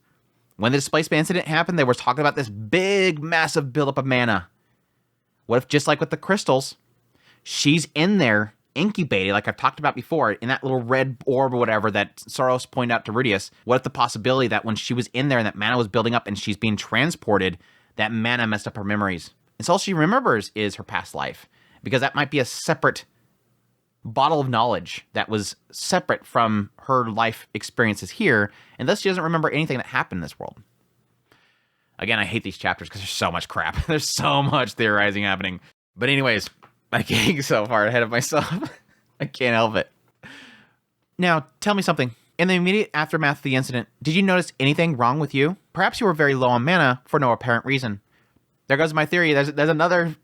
when the displacement incident happened, they were talking about this big, massive buildup of mana. What if, just like with the crystals, she's in there, incubated, like I've talked about before, in that little red orb or whatever that Saros pointed out to Rudius? What if the possibility that when she was in there and that mana was building up and she's being transported, that mana messed up her memories? And so all she remembers is her past life. Because that might be a separate bottle of knowledge that was separate from her life experiences here, and thus she doesn't remember anything that happened in this world. Again, I hate these chapters because there's so much crap. There's so much theorizing happening. But anyways, I'm getting so far ahead of myself. I can't help it. Now, tell me something. In the immediate aftermath of the incident, did you notice anything wrong with you? Perhaps you were very low on mana for no apparent reason. There goes my theory. There's another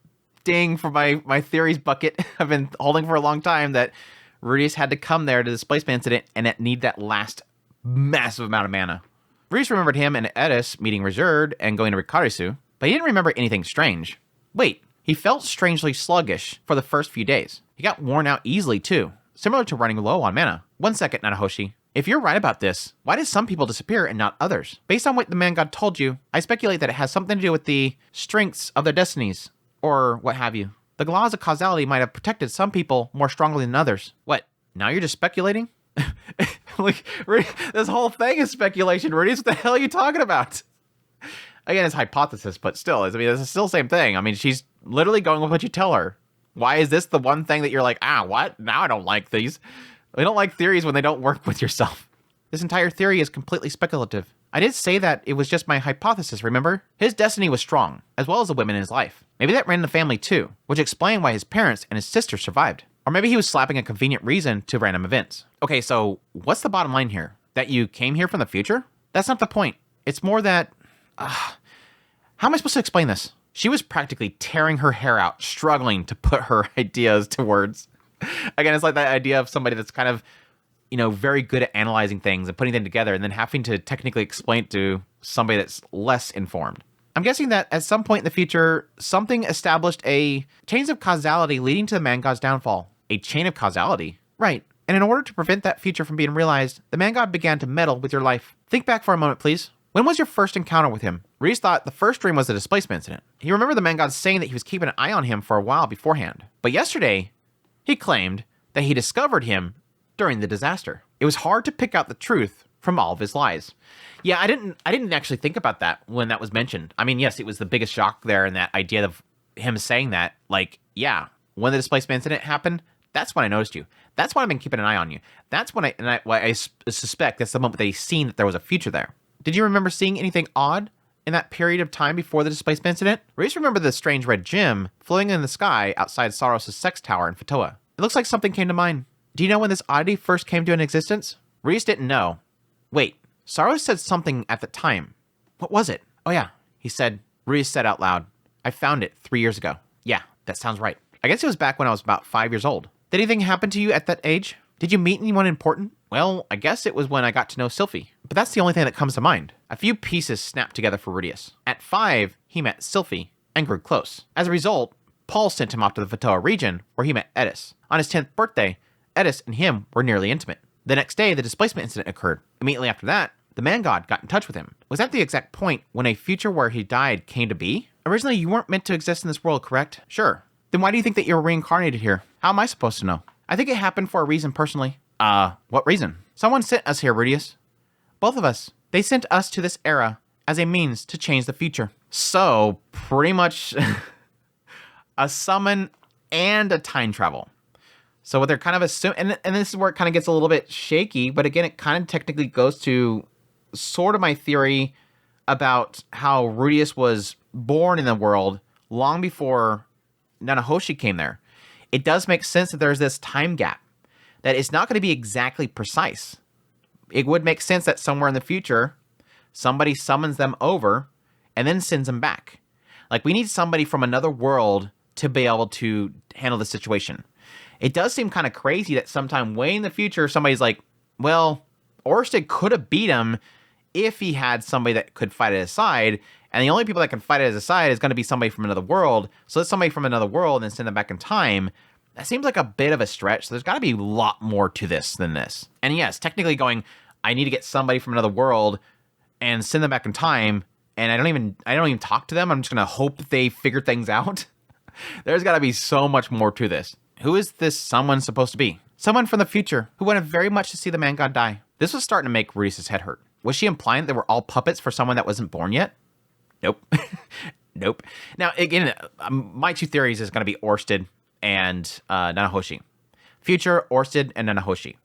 ding for my theories bucket I've been holding for a long time, that Rudius had to come there to the displacement incident and need that last massive amount of mana. Rudius remembered him and Edis meeting Reserved and going to Rikarisu, but he didn't remember anything strange. Wait, he felt strangely sluggish for the first few days. He got worn out easily too, similar to running low on mana. One second, Nanahoshi. If you're right about this, why did some people disappear and not others? Based on what the man god told you, I speculate that it has something to do with the strengths of their destinies, or what have you. The laws of causality might have protected some people more strongly than others. What, now you're just speculating? Like, this whole thing is speculation, Rudy. What the hell are you talking about? Again, it's hypothesis, but still, it's still the same thing. I mean, she's literally going with what you tell her. Why is this the one thing that you're like, what? Now I don't like these. I don't like theories when they don't work with yourself. This entire theory is completely speculative. I did say that it was just my hypothesis, remember? His destiny was strong, as well as the women in his life. Maybe that ran in the family too, which explained why his parents and his sister survived. Or maybe he was slapping a convenient reason to random events. Okay, so what's the bottom line here? That you came here from the future? That's not the point. It's more that... how am I supposed to explain this? She was practically tearing her hair out, struggling to put her ideas to words. Again, it's like that idea of somebody that's kind of, very good at analyzing things and putting them together and then having to technically explain it to somebody that's less informed. I'm guessing that at some point in the future, something established a chain of causality leading to the man god's downfall. A chain of causality? Right. And in order to prevent that future from being realized, the man god began to meddle with your life. Think back for a moment, please. When was your first encounter with him? Reese thought the first dream was the displacement incident. He remembered the man god saying that he was keeping an eye on him for a while beforehand. But yesterday, he claimed that he discovered him during the disaster. It was hard to pick out the truth from all of his lies. Yeah, I didn't actually think about that when that was mentioned. I mean, yes, it was the biggest shock there, and that idea of him saying that, like, yeah, when the displacement incident happened, that's when I noticed you. That's when I've been keeping an eye on you. That's when I suspect that's the moment that he's seen that there was a future there. Did you remember seeing anything odd in that period of time before the displacement incident? Reese remembered the strange red gem floating in the sky outside Saros' sex tower in Fatoa. It looks like something came to mind. Do you know when this oddity first came to an existence? Reese didn't know. Wait, Saros said something at the time. What was it? Oh yeah, he said. Reese said out loud, I found it 3 years ago. Yeah, that sounds right. I guess it was back when I was about 5 years old. Did anything happen to you at that age? Did you meet anyone important? Well, I guess it was when I got to know Sylphie. But that's the only thing that comes to mind. A few pieces snapped together for Rudius. At 5, he met Sylphie and grew close. As a result, Paul sent him off to the Fatoa region where he met Edis. On his 10th birthday, Edis and him were nearly intimate. The next day, the displacement incident occurred. Immediately after that, the man god got in touch with him was at the exact point when a future where he died came to be. Originally, you weren't meant to exist in this world, correct? Sure. Then why do you think that you're reincarnated here? How am I supposed to know? I think it happened for a reason personally. What reason? Someone sent us here, Rudius. Both of us. They sent us to this era as a means to change the future. So, pretty much a summon and a time travel. So what they're kind of assuming, and this is where it kind of gets a little bit shaky, but again, it kind of technically goes to sort of my theory about how Rudius was born in the world long before Nanahoshi came there. It does make sense that there's this time gap, that it's not going to be exactly precise. It would make sense that somewhere in the future, somebody summons them over and then sends them back. Like, we need somebody from another world to be able to handle the situation. It does seem kind of crazy that sometime way in the future, somebody's like, well, Orsted could have beat him if he had somebody that could fight at his side, and the only people that can fight at his side is going to be somebody from another world. So let's somebody from another world and send them back in time. That seems like a bit of a stretch. So there's got to be a lot more to this than this. And yes, technically going, I need to get somebody from another world and send them back in time, and I don't even talk to them. I'm just going to hope that they figure things out. There's got to be so much more to this. Who is this someone supposed to be? Someone from the future who wanted very much to see the man god die. This was starting to make Rudius' head hurt. Was she implying that they were all puppets for someone that wasn't born yet? Nope. Nope. Now, again, my two theories is going to be Orsted and Nanahoshi. Future, Orsted, and Nanahoshi.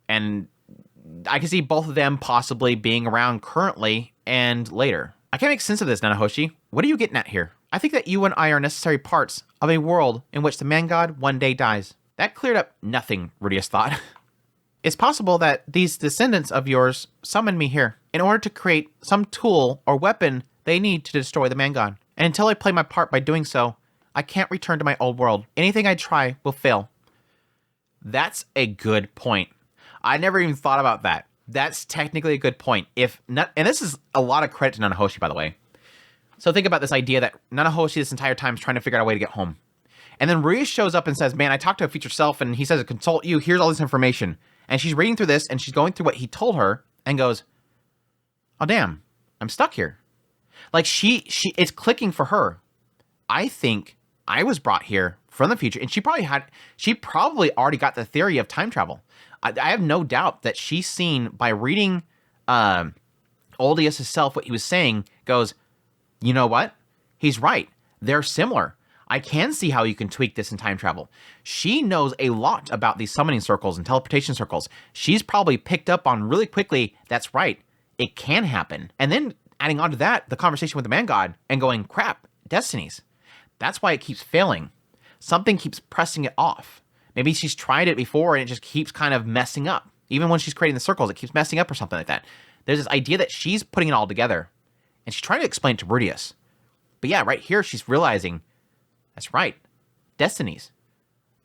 And I can see both of them possibly being around currently and later. I can't make sense of this, Nanahoshi. What are you getting at here? I think that you and I are necessary parts of a world in which the man god one day dies. That cleared up nothing, Rudius thought. It's possible that these descendants of yours summoned me here in order to create some tool or weapon they need to destroy the man god. And until I play my part by doing so, I can't return to my old world. Anything I try will fail. That's a good point. I never even thought about that. That's technically a good point. If not, and this is a lot of credit to Nanahoshi, by the way. So think about this idea that Nanahoshi this entire time is trying to figure out a way to get home. And then Rudius shows up and says, man, I talked to a future self, and he says to consult you. Here's all this information. And she's reading through this, and she's going through what he told her, and goes, oh, damn, I'm stuck here. Like, it's clicking for her. I think I was brought here from the future, and she probably already got the theory of time travel. I have no doubt that she's seen, by reading Oldius himself, what he was saying, goes, you know what? He's right. They're similar. I can see how you can tweak this in time travel. She knows a lot about these summoning circles and teleportation circles. She's probably picked up on really quickly, that's right, it can happen. And then adding on to that, the conversation with the man god and going, crap, destinies. That's why it keeps failing. Something keeps pressing it off. Maybe she's tried it before and it just keeps kind of messing up. Even when she's creating the circles, it keeps messing up or something like that. There's this idea that she's putting it all together. And she's trying to explain it to Rudius. But yeah, right here, she's realizing, that's right, destinies.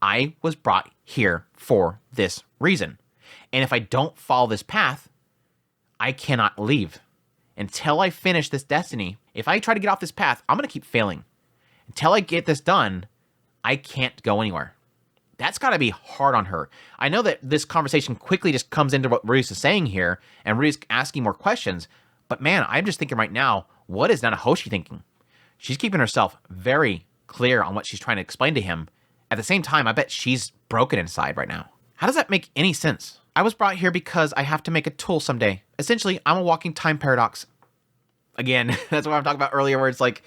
I was brought here for this reason. And if I don't follow this path, I cannot leave. Until I finish this destiny, if I try to get off this path, I'm going to keep failing. Until I get this done, I can't go anywhere. That's got to be hard on her. I know that this conversation quickly just comes into what Rudius is saying here, and Rudius asking more questions, but man, I'm just thinking right now, what is Nanahoshi thinking? She's keeping herself very clear on what she's trying to explain to him. At the same time, I bet she's broken inside right now. How does that make any sense? I was brought here because I have to make a tool someday. Essentially, I'm a walking time paradox. Again, that's what I'm talking about earlier, where it's like,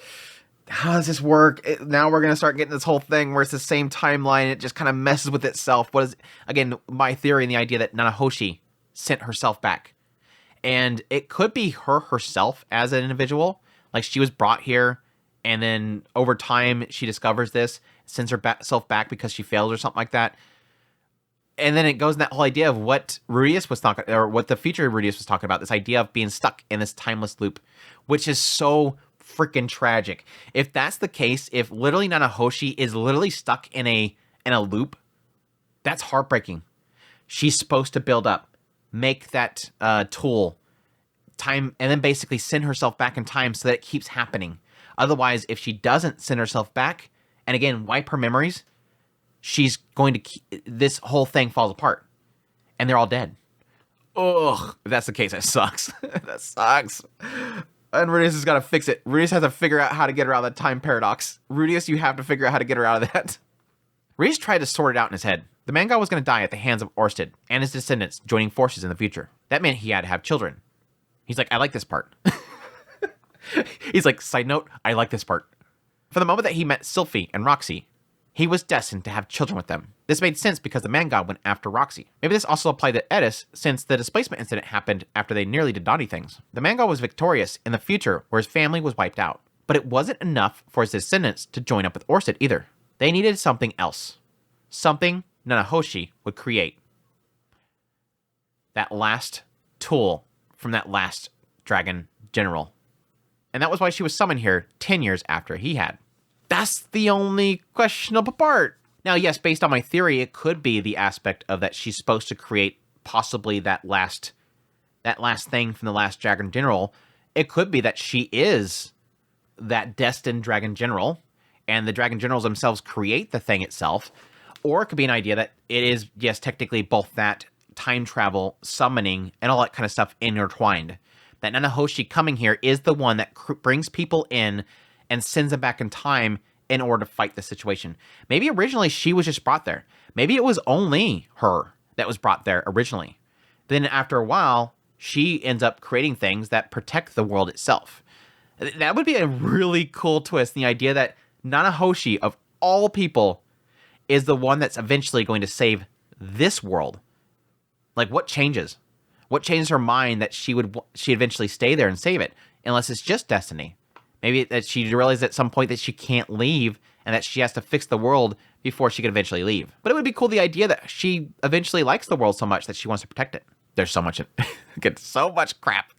how does this work? Now we're going to start getting this whole thing where it's the same timeline. It just kind of messes with itself. What is, again, my theory and the idea that Nanahoshi sent herself back. And it could be her herself as an individual. Like, she was brought here, and then over time, she discovers this, sends herself back because she failed or something like that. And then it goes in that whole idea of what Rudius was talking, or what the future Rudius was talking about, this idea of being stuck in this timeless loop, which is so freaking tragic. If that's the case, if literally Nanahoshi is literally stuck in a loop, that's heartbreaking. She's supposed to build up, make that tool, time, and then basically send herself back in time so that it keeps happening. Otherwise, if she doesn't send herself back, and again, wipe her memories, she's going to this whole thing falls apart, and they're all dead. Ugh, if that's the case, that sucks. That sucks. And Rudius has got to fix it. Rudius has to figure out how to get her out of that time paradox. Rudius, you have to figure out how to get her out of that. Rudius tried to sort it out in his head. The man god was going to die at the hands of Orsted and his descendants joining forces in the future. That meant he had to have children. He's like, I like this part. He's like, side note, I like this part. From the moment that he met Sylphie and Roxy, he was destined to have children with them. This made sense because the man god went after Roxy. Maybe this also applied to Edis, since the displacement incident happened after they nearly did naughty things. The man god was victorious in the future where his family was wiped out. But it wasn't enough for his descendants to join up with Orsted either. They needed something else. Something Nanahoshi would create. That last tool from that last dragon general. And that was why she was summoned here 10 years after he had. That's the only questionable part. Now, yes, based on my theory, it could be the aspect of that she's supposed to create possibly that last thing from the last Dragon General. It could be that she is that destined Dragon General, and the Dragon Generals themselves create the thing itself. Or it could be an idea that it is, yes, technically both that time travel, summoning, and all that kind of stuff intertwined. That Nanahoshi coming here is the one that brings people in and sends them back in time in order to fight the situation. Maybe originally she was just brought there. Maybe it was only her that was brought there originally. Then after a while, she ends up creating things that protect the world itself. That would be a really cool twist, the idea that Nanahoshi, of all people, is the one that's eventually going to save this world. Like, what changes? What changes her mind that she'd eventually stay there and save it? Unless it's just destiny. Maybe that she realized at some point that she can't leave and that she has to fix the world before she can eventually leave. But it would be cool, the idea that she eventually likes the world so much that she wants to protect it. There's so much, get so much crap.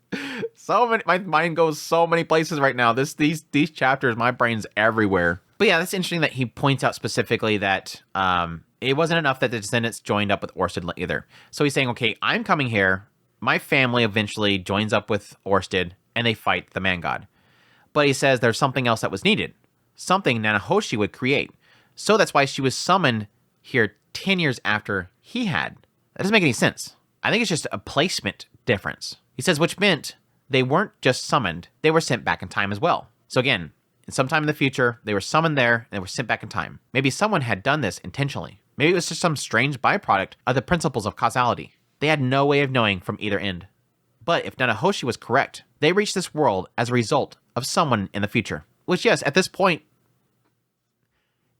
So many, my mind goes so many places right now. These chapters, my brain's everywhere. But yeah, that's interesting that he points out specifically that it wasn't enough that the descendants joined up with Orsted either. So he's saying, okay, I'm coming here. My family eventually joins up with Orsted and they fight the man god. But he says there's something else that was needed. Something Nanahoshi would create. So that's why she was summoned here 10 years after he had. That doesn't make any sense. I think it's just a placement difference. He says, which meant they weren't just summoned, they were sent back in time as well. So again, sometime in the future, they were summoned there and they were sent back in time. Maybe someone had done this intentionally. Maybe it was just some strange byproduct of the principles of causality. They had no way of knowing from either end. But if Nanahoshi was correct, they reached this world as a result of someone in the future. Which, yes, at this point,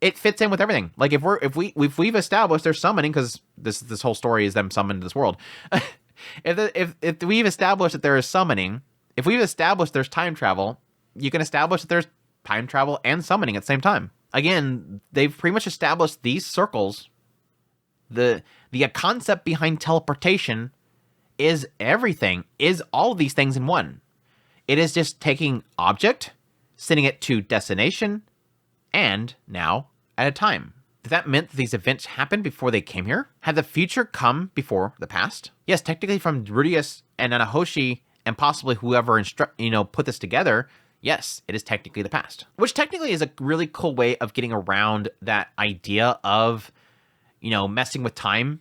it fits in with everything. Like if we've established they're summoning, because this whole story is them summoned to this world. if we've established that there is summoning, if we've established there's time travel, you can establish that there's time travel and summoning at the same time. Again, they've pretty much established these circles. The concept behind teleportation is everything, is all of these things in one. It is just taking object, sending it to destination, and now at a time. That meant that these events happened before they came here? Had the future come before the past? Yes, technically from Rudius and Nanahoshi and possibly whoever put this together, yes, it is technically the past. Which technically is a really cool way of getting around that idea of, messing with time.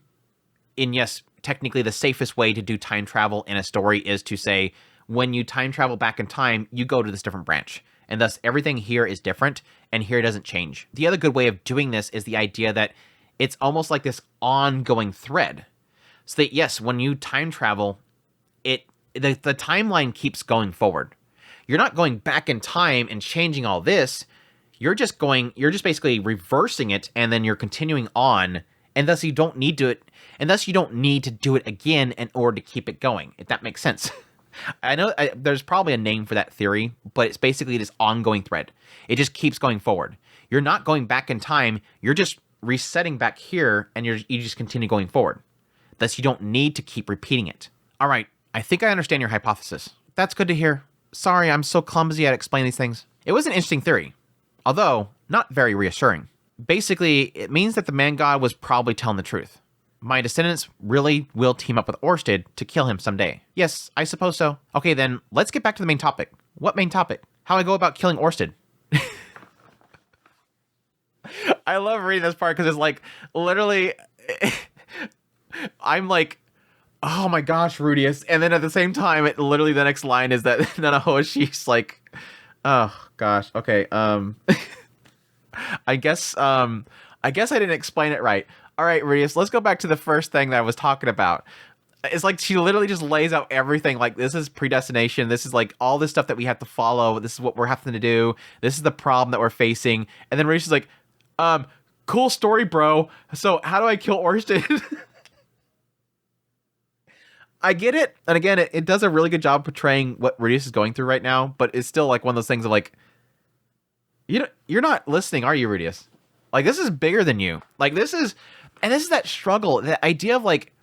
And yes, technically the safest way to do time travel in a story is to say, when you time travel back in time, you go to this different branch. And thus everything here is different and here doesn't change. The other good way of doing this is the idea that it's almost like this ongoing thread. So that yes, when you time travel, the timeline keeps going forward. You're not going back in time and changing all this. You're just basically reversing it, and then you're continuing on, and thus you don't need to do it again in order to keep it going, if that makes sense. I know there's probably a name for that theory, but it's basically this ongoing thread. It just keeps going forward. You're not going back in time. You're just resetting back here, and you just continue going forward. Thus, you don't need to keep repeating it. All right, I think I understand your hypothesis. That's good to hear. Sorry, I'm so clumsy at explaining these things. It was an interesting theory, although not very reassuring. Basically, it means that the man god was probably telling the truth. My descendants really will team up with Orsted to kill him someday. Yes, I suppose so. Okay, then let's get back to the main topic. What main topic? How I go about killing Orsted. I love reading this part because it's like, literally, I'm like, Oh my gosh, Rudius. And then at the same time, literally the next line is that Nanahoshi's like, oh gosh, okay, I guess I didn't explain it right. All right, Rudius, let's go back to the first thing that I was talking about. It's like she literally just lays out everything. Like, this is predestination. This is like all this stuff that we have to follow. This is what we're having to do. This is the problem that we're facing. And then Rudius is like, cool story, bro. So how do I kill Orsted? I get it. And again, it does a really good job portraying what Rudius is going through right now. But it's still like one of those things of like, you're not listening, are you, Rudius? Like, this is bigger than you. Like, this is that struggle. The idea of like,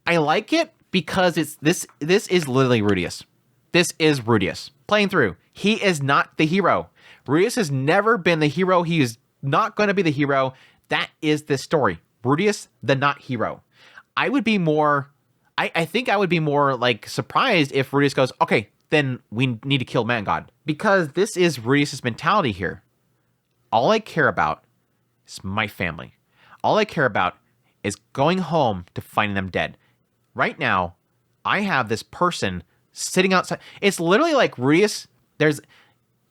I like it because it's this is literally Rudius. This is Rudius playing through. He is not the hero. Rudius has never been the hero. He is not going to be the hero. That is this story. Rudius, the not hero. I would be more, I think I would be more like surprised if Rudius goes, okay, then we need to kill Man God. Because this is Rudius' mentality here. All I care about is my family. All I care about is going home to finding them dead. Right now, I have this person sitting outside. It's literally like Rudius, here's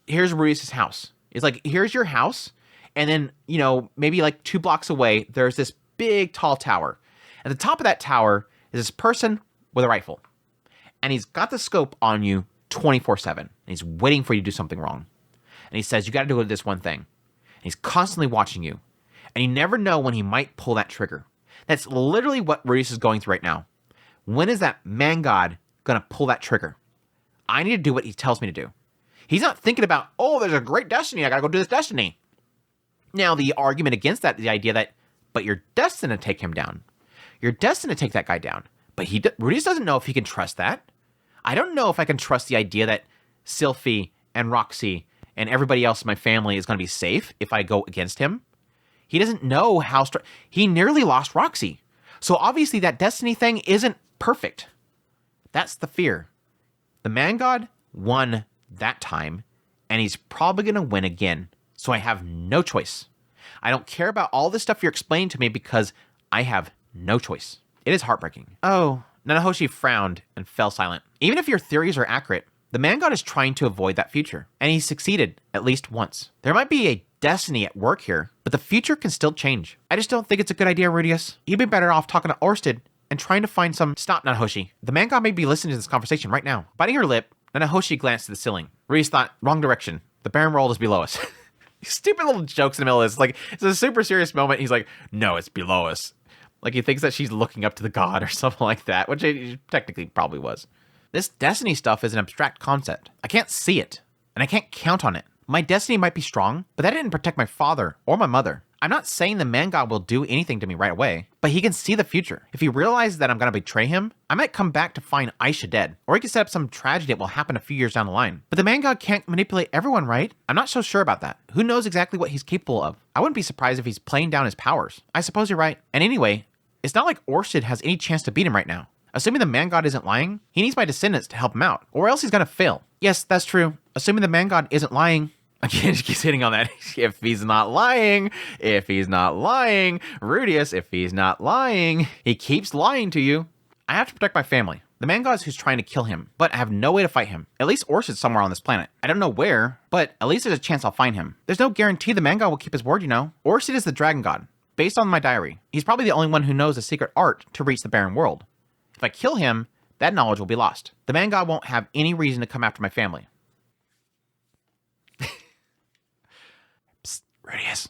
Rudius' house. It's like, here's your house. And then, you know, maybe like 2 blocks away, there's this big, tall tower. At the top of that tower is this person with a rifle. And he's got the scope on you 24/7. And he's waiting for you to do something wrong. And he says, you got to do this one thing. And he's constantly watching you. And you never know when he might pull that trigger. That's literally what Rudius is going through right now. When is that Man God going to pull that trigger? I need to do what he tells me to do. He's not thinking about, oh, there's a great destiny. I got to go do this destiny. Now, the argument against that, the idea that, but you're destined to take him down. You're destined to take that guy down. But Rudius doesn't know if he can trust that. I don't know if I can trust the idea that Sylphie and Roxy and everybody else in my family is going to be safe if I go against him. He doesn't know how he nearly lost Roxy. So obviously that destiny thing isn't perfect. That's the fear. The Man God won that time, and he's probably going to win again. So I have no choice. I don't care about all this stuff you're explaining to me because I have no choice. It is heartbreaking. Oh, Nanahoshi frowned and fell silent. Even if your theories are accurate, the Man God is trying to avoid that future, and he succeeded at least once. There might be a destiny at work here, but the future can still change. I just don't think it's a good idea, Rudius. You'd be better off talking to Orsted and trying to find some... Stop, Nanahoshi. The Man God may be listening to this conversation right now. Biting her lip, Nanahoshi glanced to the ceiling. Rudius thought, wrong direction. The barren world is below us. Stupid little jokes in the middle of this. Like, it's a super serious moment. He's like, no, it's below us. Like, he thinks that she's looking up to the god or something like that, which it technically probably was. This destiny stuff is an abstract concept. I can't see it, and I can't count on it. My destiny might be strong, but that didn't protect my father or my mother. I'm not saying the Man God will do anything to me right away, but he can see the future. If he realizes that I'm going to betray him, I might come back to find Aisha dead, or he could set up some tragedy that will happen a few years down the line. But the Man God can't manipulate everyone, right? I'm not so sure about that. Who knows exactly what he's capable of? I wouldn't be surprised if he's playing down his powers. I suppose you're right. And anyway, it's not like Orsted has any chance to beat him right now. Assuming the Man God isn't lying, he needs my descendants to help him out, or else he's going to fail. Yes, that's true. Assuming the Man God isn't lying. Again, she keeps hitting on that. If he's not lying, Rudius, if he's not lying, he keeps lying to you. I have to protect my family. The Man God is who's trying to kill him, but I have no way to fight him. At least Orsted's somewhere on this planet. I don't know where, but at least there's a chance I'll find him. There's no guarantee the Man God will keep his word, you know. Orsted is the dragon god. Based on my diary, he's probably the only one who knows the secret art to reach the barren world. If I kill him, that knowledge will be lost. The Man God won't have any reason to come after my family. Psst, Rudius.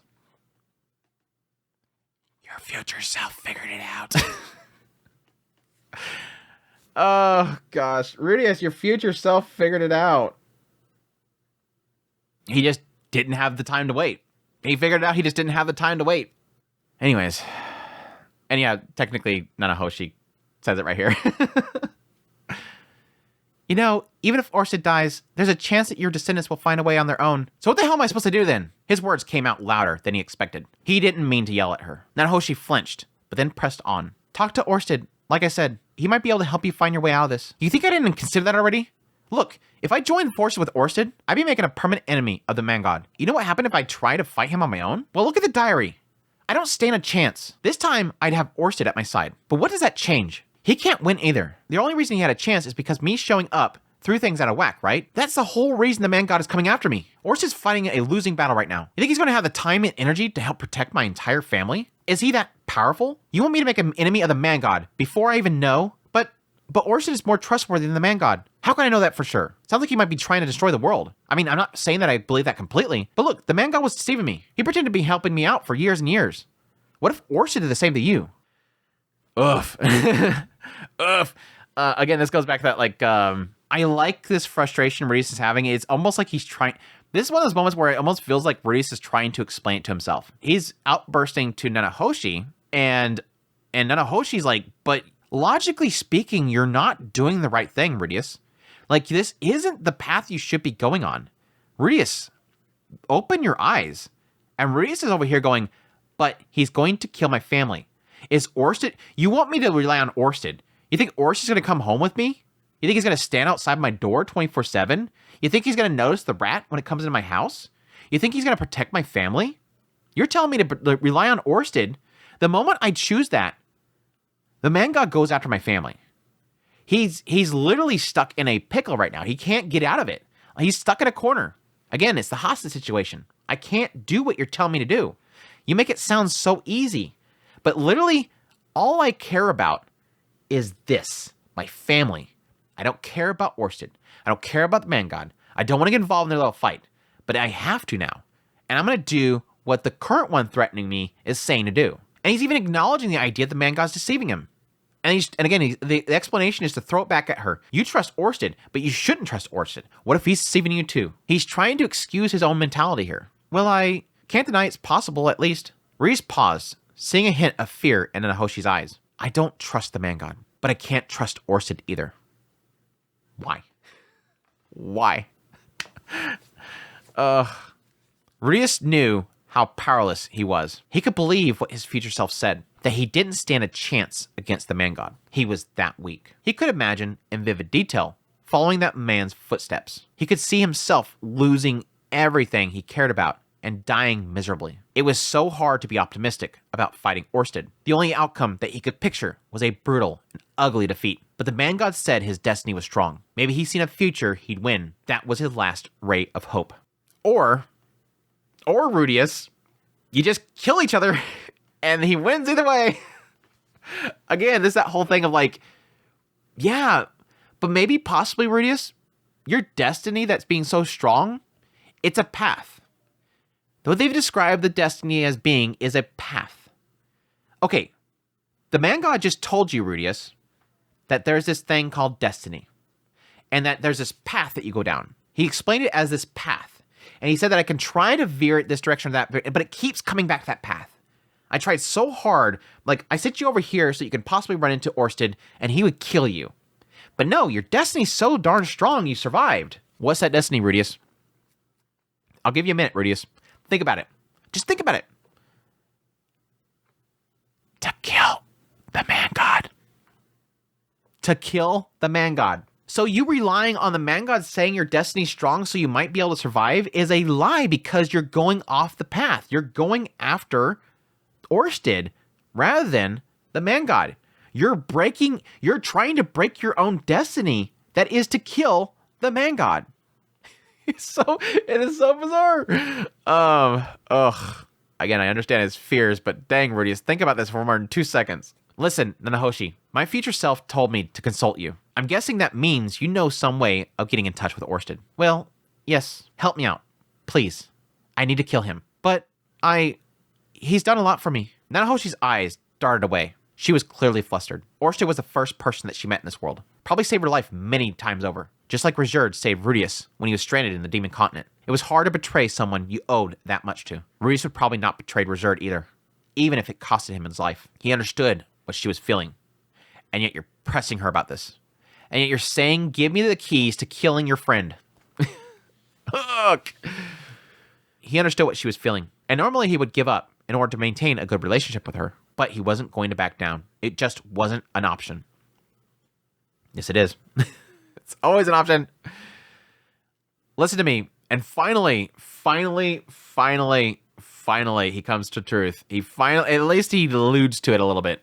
Your future self figured it out. Oh, gosh. Rudius, your future self figured it out. He just didn't have the time to wait. He figured it out, he just didn't have the time to wait. Anyways. And yeah, technically, Nanahoshi says it right here. You know, even if Orsted dies, there's a chance that your descendants will find a way on their own. So what the hell am I supposed to do then? His words came out louder than he expected. He didn't mean to yell at her. Nanahoshi flinched, but then pressed on. Talk to Orsted. Like I said, he might be able to help you find your way out of this. You think I didn't consider that already? Look, if I joined forces with Orsted, I'd be making a permanent enemy of the Man God. You know what happened if I tried to fight him on my own? Well, look at the diary. I don't stand a chance. This time, I'd have Orsted at my side. But what does that change? He can't win either. The only reason he had a chance is because me showing up threw things out of whack, right? That's the whole reason the man god is coming after me. Orsted's fighting a losing battle right now. You think he's going to have the time and energy to help protect my entire family? Is he that powerful? You want me to make an enemy of the man god before I even know? But Orsted is more trustworthy than the man god. How can I know that for sure? Sounds like he might be trying to destroy the world. I mean, I'm not saying that I believe that completely, but look, the man god was deceiving me. He pretended to be helping me out for years and years. What if Orsted did the same to you? Ugh. Ugh. Again, this goes back to that, like, I like this frustration Rudius is having. It's almost like he's trying... This is one of those moments where it almost feels like Rudius is trying to explain it to himself. He's outbursting to Nanahoshi, and Nanahoshi's like, but logically speaking, you're not doing the right thing, Rudius. Like, this isn't the path you should be going on. Rudius, open your eyes. And Rudius is over here going, but he's going to kill my family. Is Orsted... You want me to rely on Orsted? You think Orsted's going to come home with me? You think he's going to stand outside my door 24/7? You think he's going to notice the rat when it comes into my house? You think he's going to protect my family? You're telling me to rely on Orsted? The moment I choose that, the man god goes after my family. He's literally stuck in a pickle right now. He can't get out of it. He's stuck in a corner. Again, it's the hostage situation. I can't do what you're telling me to do. You make it sound so easy. But literally, all I care about is this, my family. I don't care about Orsted. I don't care about the man god. I don't want to get involved in their little fight. But I have to now. And I'm going to do what the current one threatening me is saying to do. And he's even acknowledging the idea that the man god's deceiving him. And again, the explanation is to throw it back at her. You trust Orsted, but you shouldn't trust Orsted. What if he's deceiving you too? He's trying to excuse his own mentality here. Well, I can't deny it's possible, at least. Reese paused, seeing a hint of fear in Nahoshi's eyes. I don't trust the man god, but I can't trust Orsted either. Why? Why? Rudius knew how powerless he was. He could believe what his future self said, that he didn't stand a chance against the man god. He was that weak. He could imagine, in vivid detail, following that man's footsteps. He could see himself losing everything he cared about and dying miserably. It was so hard to be optimistic about fighting Orsted. The only outcome that he could picture was a brutal and ugly defeat. But the man god said his destiny was strong. Maybe he's seen a future he'd win. That was his last ray of hope. Or Rudius, you just kill each other and he wins either way. Again, this is that whole thing of like, yeah, but maybe possibly Rudius, your destiny that's being so strong, it's a path. What they've described the destiny as being is a path. Okay, the man god just told you, Rudius, that there's this thing called destiny, and that there's this path that you go down. He explained it as this path, and he said that I can try to veer it this direction or that, but it keeps coming back to that path. I tried so hard, like, I sent you over here so you can possibly run into Orsted, and he would kill you. But no, your destiny's so darn strong you survived. What's that destiny, Rudius? I'll give you a minute, Rudius. Think about it. Just think about it. To kill the man god. To kill the man god. So you relying on the man god saying your destiny's strong so you might be able to survive is a lie, because you're going off the path. You're going after Orsted rather than the man god. You're trying to break your own destiny that is to kill the man god. It is so bizarre. Again, I understand his fears, but dang, Rudius, think about this for more than 2 seconds. Listen, Nanahoshi, my future self told me to consult you. I'm guessing that means you know some way of getting in touch with Orsted. Well, yes, help me out. Please. I need to kill him. But he's done a lot for me. Nanahoshi's eyes darted away. She was clearly flustered. Orsted was the first person that she met in this world. Probably saved her life many times over. Just like Rizurd saved Rudius when he was stranded in the Demon Continent. It was hard to betray someone you owed that much to. Rudius would probably not betray Rizurd either, even if it costed him his life. He understood what she was feeling. And yet you're pressing her about this. And yet you're saying, give me the keys to killing your friend. Look. He understood what she was feeling. And normally he would give up in order to maintain a good relationship with her. But he wasn't going to back down. It just wasn't an option. Yes, it is. It's always an option. Listen to me. And finally, he comes to truth. At least he alludes to it a little bit.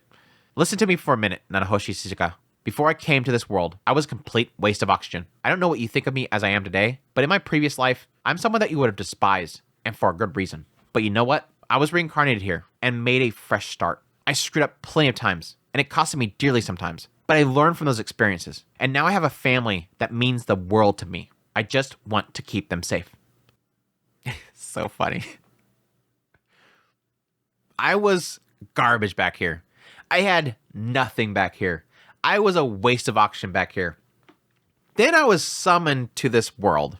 Listen to me for a minute, Nanahoshi Shizuka. Before I came to this world, I was a complete waste of oxygen. I don't know what you think of me as I am today, but in my previous life, I'm someone that you would have despised, and for a good reason. But you know what? I was reincarnated here and made a fresh start. I screwed up plenty of times, and it costed me dearly sometimes. But I learned from those experiences, and now I have a family that means the world to me. I just want to keep them safe. So funny. I was garbage back here. I had nothing back here. I was a waste of oxygen back here. Then I was summoned to this world.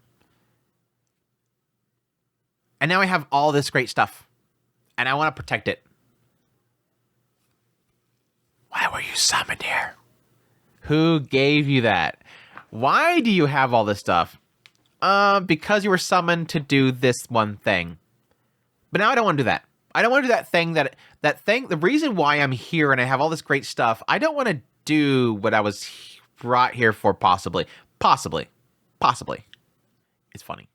And now I have all this great stuff. And I want to protect it. Why were you summoned here? Who gave you that? Why do you have all this stuff? Because you were summoned to do this one thing. But now I don't want to do that. I don't want to do that thing the reason why I'm here and I have all this great stuff, I don't want to do what I was brought here for possibly. Possibly. It's funny.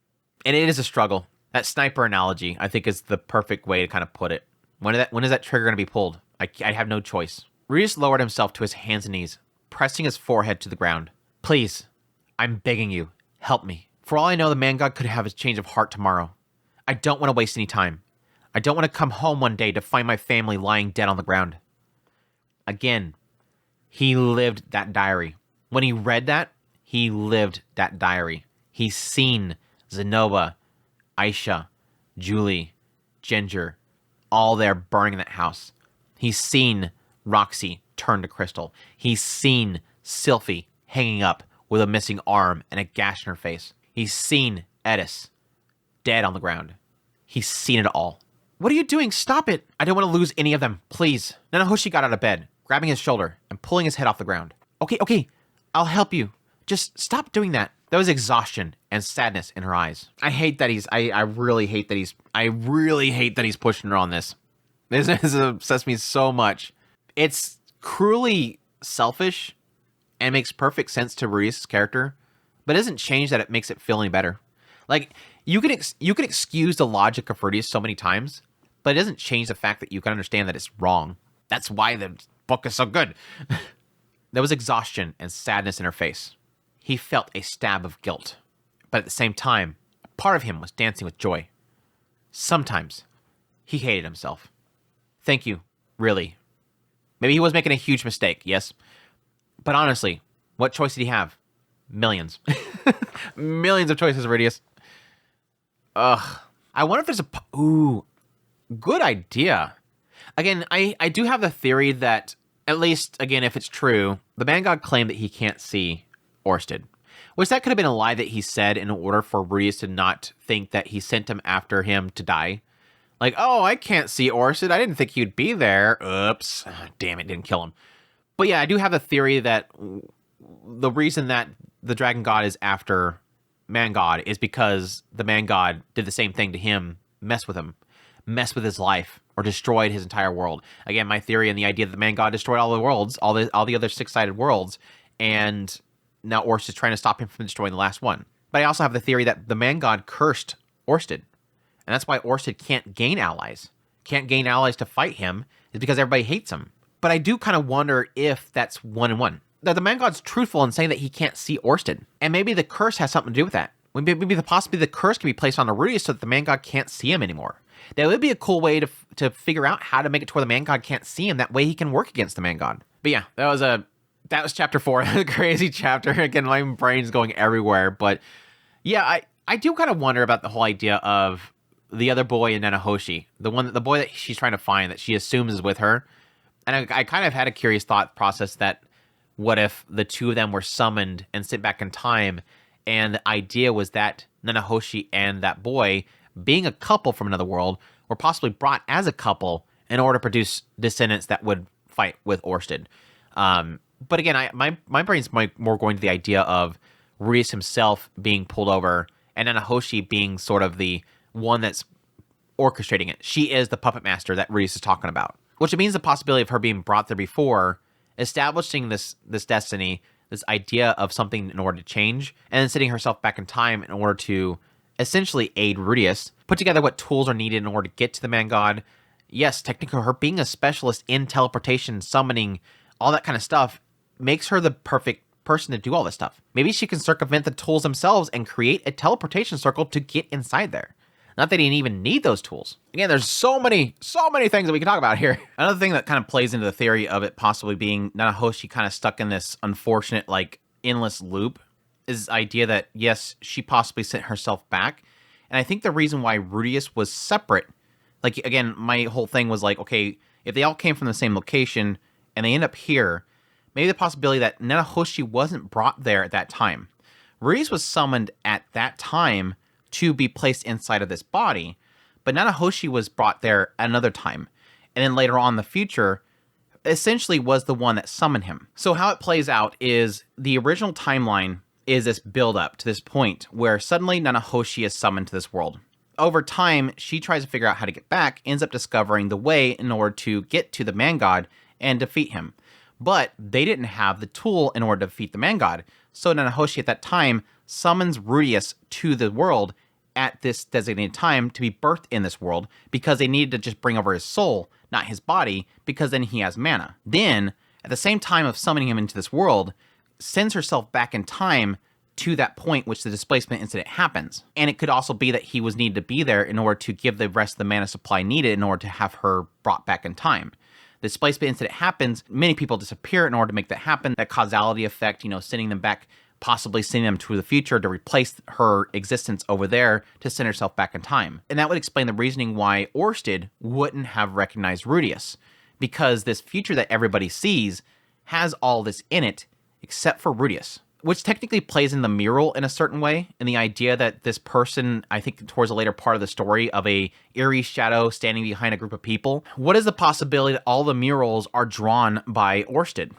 And it is a struggle. That sniper analogy, I think, is the perfect way to kind of put it. When is that trigger going to be pulled? I have no choice. Rudius lowered himself to his hands and knees, pressing his forehead to the ground. Please, I'm begging you, help me. For all I know, the man god could have a change of heart tomorrow. I don't want to waste any time. I don't want to come home one day to find my family lying dead on the ground. Again, he lived that diary. When he read that, he lived that diary. He's seen Zenoba, Aisha, Julie, Ginger, all there burning in that house. He's seen Roxy turn to crystal. He's seen Sylphie hanging up with a missing arm and a gash in her face. He's seen Edis dead on the ground. He's seen it all. What are you doing? Stop it. I don't want to lose any of them. Please. Nanahoshi got out of bed, grabbing his shoulder and pulling his head off the ground. Okay. I'll help you. Just stop doing that. There was exhaustion and sadness in her eyes. I really hate that he's pushing her on this. This upsets me so much. It's cruelly selfish and makes perfect sense to Rudius' character, but it doesn't change that it makes it feel any better. Like, you can excuse the logic of Rudius so many times, but it doesn't change the fact that you can understand that it's wrong. That's why the book is so good. There was exhaustion and sadness in her face. He felt a stab of guilt, but at the same time, a part of him was dancing with joy. Sometimes, he hated himself. Thank you, really. Maybe he was making a huge mistake, yes. But honestly, what choice did he have? Millions. Millions of choices, Rudius. Ugh. I wonder if there's ooh, good idea. Again, I do have the theory that, at least, again, if it's true, the man god claimed that he can't see Orsted. Which that could have been a lie that he said in order for Rudius to not think that he sent him after him to die. Like, oh, I can't see Orsted. I didn't think he'd be there. Oops. Damn it, didn't kill him. But yeah, I do have the theory that the reason that the dragon god is after man god is because the man god did the same thing to him, mess with his life, or destroyed his entire world. Again, my theory and the idea that the man god destroyed all the worlds, all the other six-sided worlds, and now Orsted is trying to stop him from destroying the last one. But I also have the theory that the man god cursed Orsted, and that's why Orsted can't gain allies. Can't gain allies to fight him, is because everybody hates him. But I do kind of wonder if that's one and one. That the man god's truthful in saying that he can't see Orsted. And maybe the curse has something to do with that. Maybe possibly the curse can be placed on Rudius so that the man god can't see him anymore. That would be a cool way to figure out how to make it to where the man god can't see him. That way he can work against the man god. But yeah, that was chapter 4. A crazy chapter. Again, my brain's going everywhere. But yeah, I do kind of wonder about the whole idea of the other boy in Nanahoshi. The boy that she's trying to find that she assumes is with her. And I kind of had a curious thought process that what if the two of them were summoned and sent back in time, and the idea was that Nanahoshi and that boy, being a couple from another world, were possibly brought as a couple in order to produce descendants that would fight with Orsted. But again, my brain's more going to the idea of Rudius himself being pulled over and Nanahoshi being sort of the one that's orchestrating it. She is the puppet master that Rudius is talking about. Which means the possibility of her being brought there before, establishing this destiny, this idea of something in order to change, and then sitting herself back in time in order to essentially aid Rudius, put together what tools are needed in order to get to the man god, yes, technically her being a specialist in teleportation, summoning, all that kind of stuff makes her the perfect person to do all this stuff. Maybe she can circumvent the tools themselves and create a teleportation circle to get inside there. Not that he didn't even need those tools. Again, there's so many things that we can talk about here. Another thing that kind of plays into the theory of it possibly being Nanahoshi kind of stuck in this unfortunate, like, endless loop is the idea that, yes, she possibly sent herself back. And I think the reason why Rudius was separate, like, again, my whole thing was like, okay, if they all came from the same location and they end up here, maybe the possibility that Nanahoshi wasn't brought there at that time. Rudius was summoned at that time to be placed inside of this body, but Nanahoshi was brought there at another time. And then later on in the future, essentially was the one that summoned him. So how it plays out is the original timeline is this build up to this point where suddenly Nanahoshi is summoned to this world. Over time, she tries to figure out how to get back, ends up discovering the way in order to get to the man god and defeat him. But they didn't have the tool in order to defeat the man god. So Nanahoshi at that time summons Rudius to the world at this designated time to be birthed in this world because they needed to just bring over his soul, not his body, because then he has mana. Then, at the same time of summoning him into this world, sends herself back in time to that point which the displacement incident happens. And it could also be that he was needed to be there in order to give the rest of the mana supply needed in order to have her brought back in time. The displacement incident happens, many people disappear in order to make that happen, that causality effect, sending them back, possibly sending them to the future to replace her existence over there to send herself back in time. And that would explain the reasoning why Orsted wouldn't have recognized Rudius, because this future that everybody sees has all this in it, except for Rudius, which technically plays in the mural in a certain way, in the idea that this person, I think towards the later part of the story, of a eerie shadow standing behind a group of people. What is the possibility that all the murals are drawn by Orsted?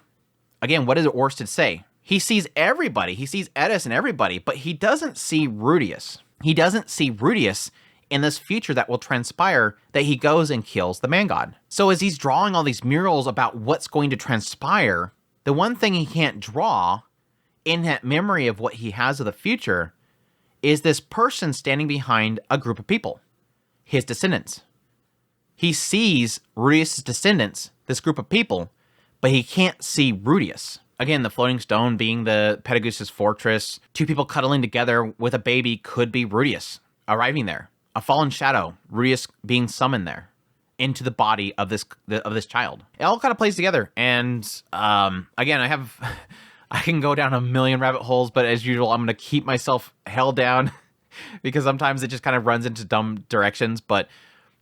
Again, what does Orsted say? He sees everybody. He sees Edis and everybody, but he doesn't see Rudius. He doesn't see Rudius in this future that will transpire that he goes and kills the man god. So as he's drawing all these murals about what's going to transpire, the one thing he can't draw in that memory of what he has of the future is this person standing behind a group of people, his descendants. He sees Rudius' descendants, this group of people, but he can't see Rudius. Again, the floating stone being the Pedagogus' fortress, two people cuddling together with a baby could be Rudius arriving there. A fallen shadow, Rudius being summoned there into the body of this child. It all kind of plays together. And again, I can go down a million rabbit holes, but as usual, I'm going to keep myself held down because sometimes it just kind of runs into dumb directions. But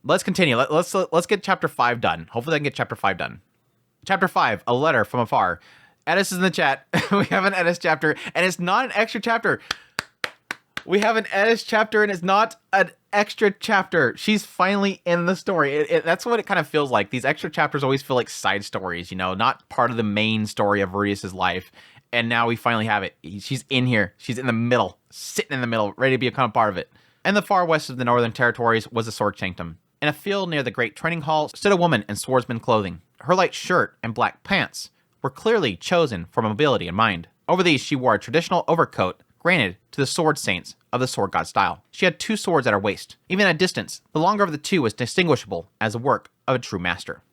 let's continue. Let's get chapter 5 done. Hopefully I can get chapter 5 done. Chapter 5, A Letter from Afar. Edis is in the chat. We have an Edis chapter, and it's not an extra chapter. We have an Edis chapter, and it's not an extra chapter. She's finally in the story. That's what it kind of feels like. These extra chapters always feel like side stories, not part of the main story of Rudius' life. And now we finally have it. She's in here. She's in the middle, sitting in the middle, ready to be a kind of part of it. And the far west of the Northern Territories was the Sword Sanctum. In a field near the Great Training Hall stood a woman in swordsman clothing. Her light shirt and black pants were clearly chosen for mobility in mind. Over these, she wore a traditional overcoat granted to the sword saints of the sword god style. She had 2 swords at her waist. Even at distance, the longer of the 2 was distinguishable as the work of a true master.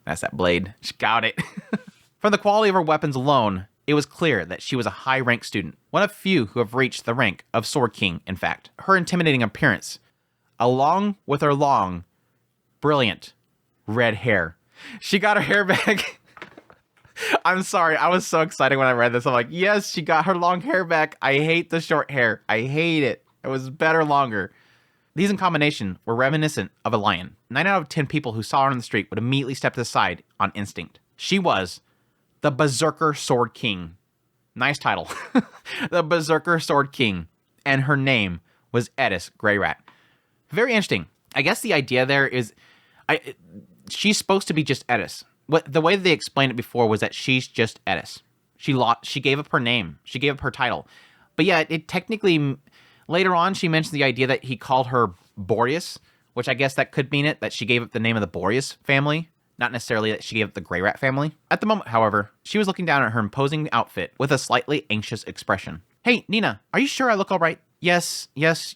That's that blade. She got it. From the quality of her weapons alone, it was clear that she was a high-ranked student, one of few who have reached the rank of Sword King, in fact. Her intimidating appearance, along with her long, brilliant, red hair. She got her hair back. I'm sorry, I was so excited when I read this. I'm like, yes, she got her long hair back. I hate the short hair. I hate it. It was better longer. These in combination were reminiscent of a lion. 9 out of 10 people who saw her on the street would immediately step to the side on instinct. She was the Berserker Sword King. Nice title. The Berserker Sword King. And her name was Edis Greyrat. Very interesting. I guess the idea there is she's supposed to be just Edis. The way they explained it before was that she's just Edis. She gave up her name. She gave up her title. But yeah, it technically, later on, she mentioned the idea that he called her Boreas, which I guess that could mean it, that she gave up the name of the Boreas family, not necessarily that she gave up the Greyrat family. At the moment, however, she was looking down at her imposing outfit with a slightly anxious expression. Hey, Nina, are you sure I look all right? Yes,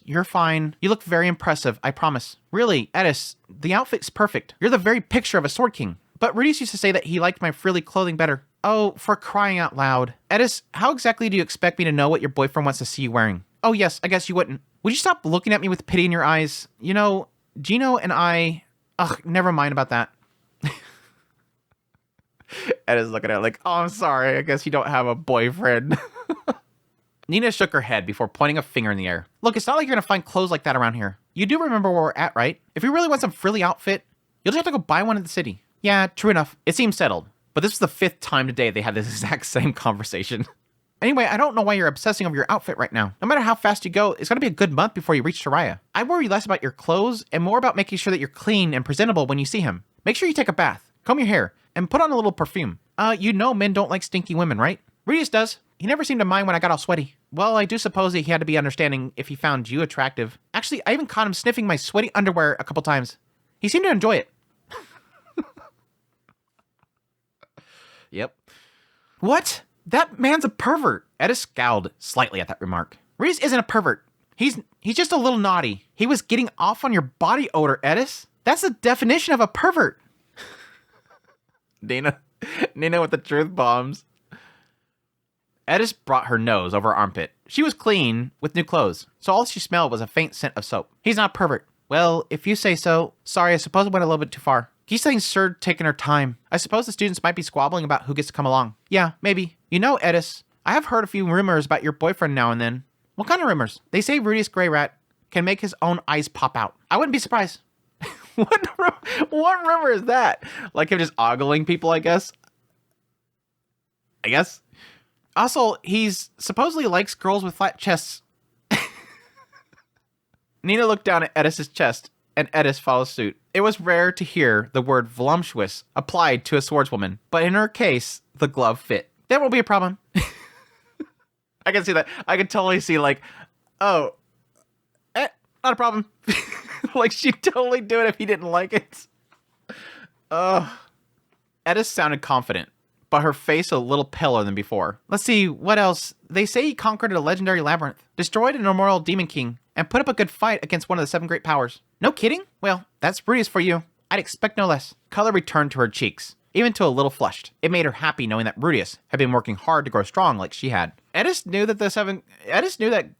you're fine. You look very impressive, I promise. Really, Edis, the outfit's perfect. You're the very picture of a sword king. But Rudius used to say that he liked my frilly clothing better. Oh, for crying out loud. Edis, how exactly do you expect me to know what your boyfriend wants to see you wearing? Oh yes, I guess you wouldn't. Would you stop looking at me with pity in your eyes? You know, Gino and I... Ugh, never mind about that. Edis looking at her like, oh, I'm sorry, I guess you don't have a boyfriend. Nina shook her head before pointing a finger in the air. Look, it's not like you're gonna find clothes like that around here. You do remember where we're at, right? If you really want some frilly outfit, you'll just have to go buy one in the city. Yeah, true enough. It seems settled. But this was the 5th time today they had this exact same conversation. Anyway, I don't know why you're obsessing over your outfit right now. No matter how fast you go, it's gonna be a good month before you reach Jiraiya. I worry less about your clothes and more about making sure that you're clean and presentable when you see him. Make sure you take a bath, comb your hair, and put on a little perfume. You know men don't like stinky women, right? Rudius does. He never seemed to mind when I got all sweaty. Well, I do suppose that he had to be understanding if he found you attractive. Actually, I even caught him sniffing my sweaty underwear a couple times. He seemed to enjoy it. Yep. What? That man's a pervert. Edis scowled slightly at that remark. Rudius isn't a pervert. He's just a little naughty. He was getting off on your body odor, Edis. That's the definition of a pervert. Nina with the truth bombs. Edis brought her nose over her armpit. She was clean, with new clothes, so all she smelled was a faint scent of soap. He's not a pervert. Well, if you say so. Sorry, I suppose I went a little bit too far. Giselle's sure taking her time. I suppose the students might be squabbling about who gets to come along. Yeah, maybe. You know, Edis, I have heard a few rumors about your boyfriend now and then. What kind of rumors? They say Rudius Greyrat can make his own eyes pop out. I wouldn't be surprised. What rumor is that? Like him just ogling people, I guess? Also, he's supposedly likes girls with flat chests. Nina looked down at Edis's chest, and Edis followed suit. It was rare to hear the word voluptuous applied to a swordswoman, but in her case, the glove fit. That won't be a problem. I can see that. I can totally see, like, oh, not a problem. Like, she'd totally do it if he didn't like it. Edis sounded confident, but her face a little paler than before. Let's see, what else? They say he conquered a legendary labyrinth, destroyed an immortal demon king, and put up a good fight against one of the 7 great powers. No kidding? Well, that's Rudius for you. I'd expect no less. Color returned to her cheeks, even to a little flushed. It made her happy knowing that Rudius had been working hard to grow strong like she had. Edis knew that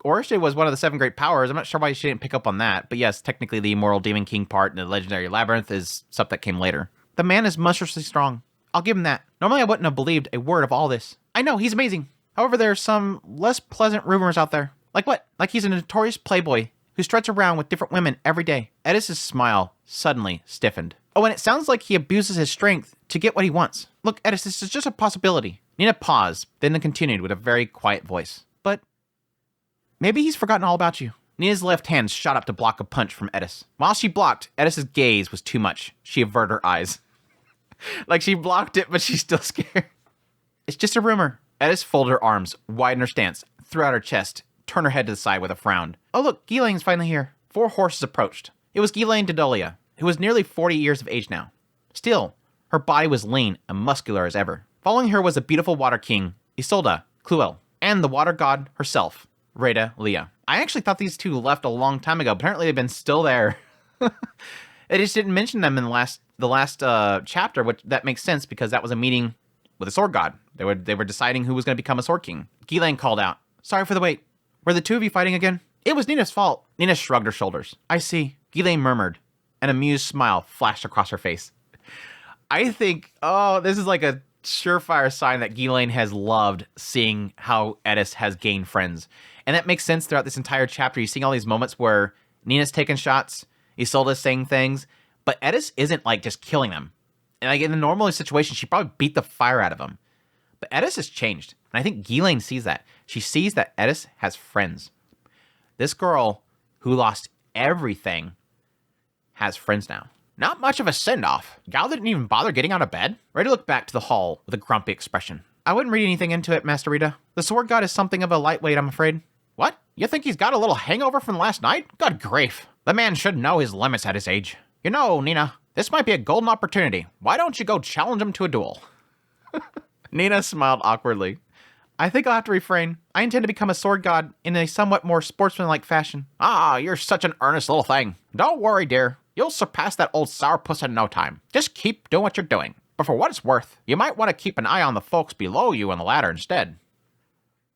Oriste was one of the 7 great powers. I'm not sure why she didn't pick up on that, but yes, technically the immortal demon king part in the legendary labyrinth is stuff that came later. The man is monstrously strong. I'll give him that. Normally I wouldn't have believed a word of all this. I know, he's amazing. However, there are some less pleasant rumors out there. Like what? Like he's a notorious playboy who struts around with different women every day. Edis's smile suddenly stiffened. Oh, and it sounds like he abuses his strength to get what he wants. Look, Edis, this is just a possibility. Nina paused, then continued with a very quiet voice. But maybe he's forgotten all about you. Nina's left hand shot up to block a punch from Edis. While she blocked, Edis's gaze was too much. She averted her eyes. Like she blocked it, but she's still scared. It's just a rumor. Edis folded her arms, widened her stance, threw out her chest, turned her head to the side with a frown. Oh look, Gilane's finally here. 4 horses approached. It was Gilane Dodolia, who was nearly 40 years of age now. Still, her body was lean and muscular as ever. Following her was a beautiful water king, Isolde Cluel, and the water god herself, Reda Leah. I actually thought these two left a long time ago. Apparently they've been still there. They just didn't mention them in the last chapter, which that makes sense because that was a meeting with a sword god. They were deciding who was going to become a sword king. Gilane called out, "Sorry for the wait. Were the two of you fighting again?" "It was Nina's fault." Nina shrugged her shoulders. "I see." Gilane murmured. An amused smile flashed across her face. I think, this is like a surefire sign that Gilane has loved seeing how Edis has gained friends. And that makes sense throughout this entire chapter. You're seeing all these moments where Nina's taking shots, Isolde's saying things, but Edis isn't like just killing them. And like in the normal situation, she probably beat the fire out of him. But Edis has changed. And I think Gilane sees that. She sees that Edis has friends. This girl who lost everything has friends now. Not much of a send-off. Gal didn't even bother getting out of bed. Rita looked back to the hall with a grumpy expression. "I wouldn't read anything into it, Master Rita. The sword god is something of a lightweight, I'm afraid." "What? You think he's got a little hangover from last night? Good grief. The man should know his limits at his age. You know, Nina, this might be a golden opportunity. Why don't you go challenge him to a duel?" Nina smiled awkwardly. I think I'll have to refrain. I intend to become a sword god in a somewhat more sportsmanlike fashion. Ah, you're such an earnest little thing. Don't worry, dear. You'll surpass that old sourpuss in no time. Just keep doing what you're doing. But for what it's worth, you might want to keep an eye on the folks below you on the ladder instead.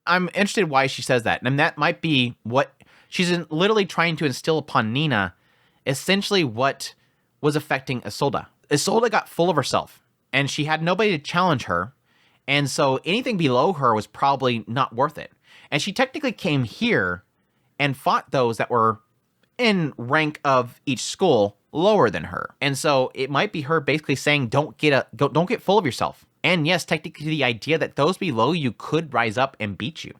I'm interested why she says that. And that might be what she's literally trying to instill upon Nina, essentially what was affecting Isolde. Isolde got full of herself, and she had nobody to challenge her. And so anything below her was probably not worth it. And she technically came here and fought those that were in rank of each school lower than her. And so it might be her basically saying, don't get full of yourself. And yes, technically the idea that those below you could rise up and beat you.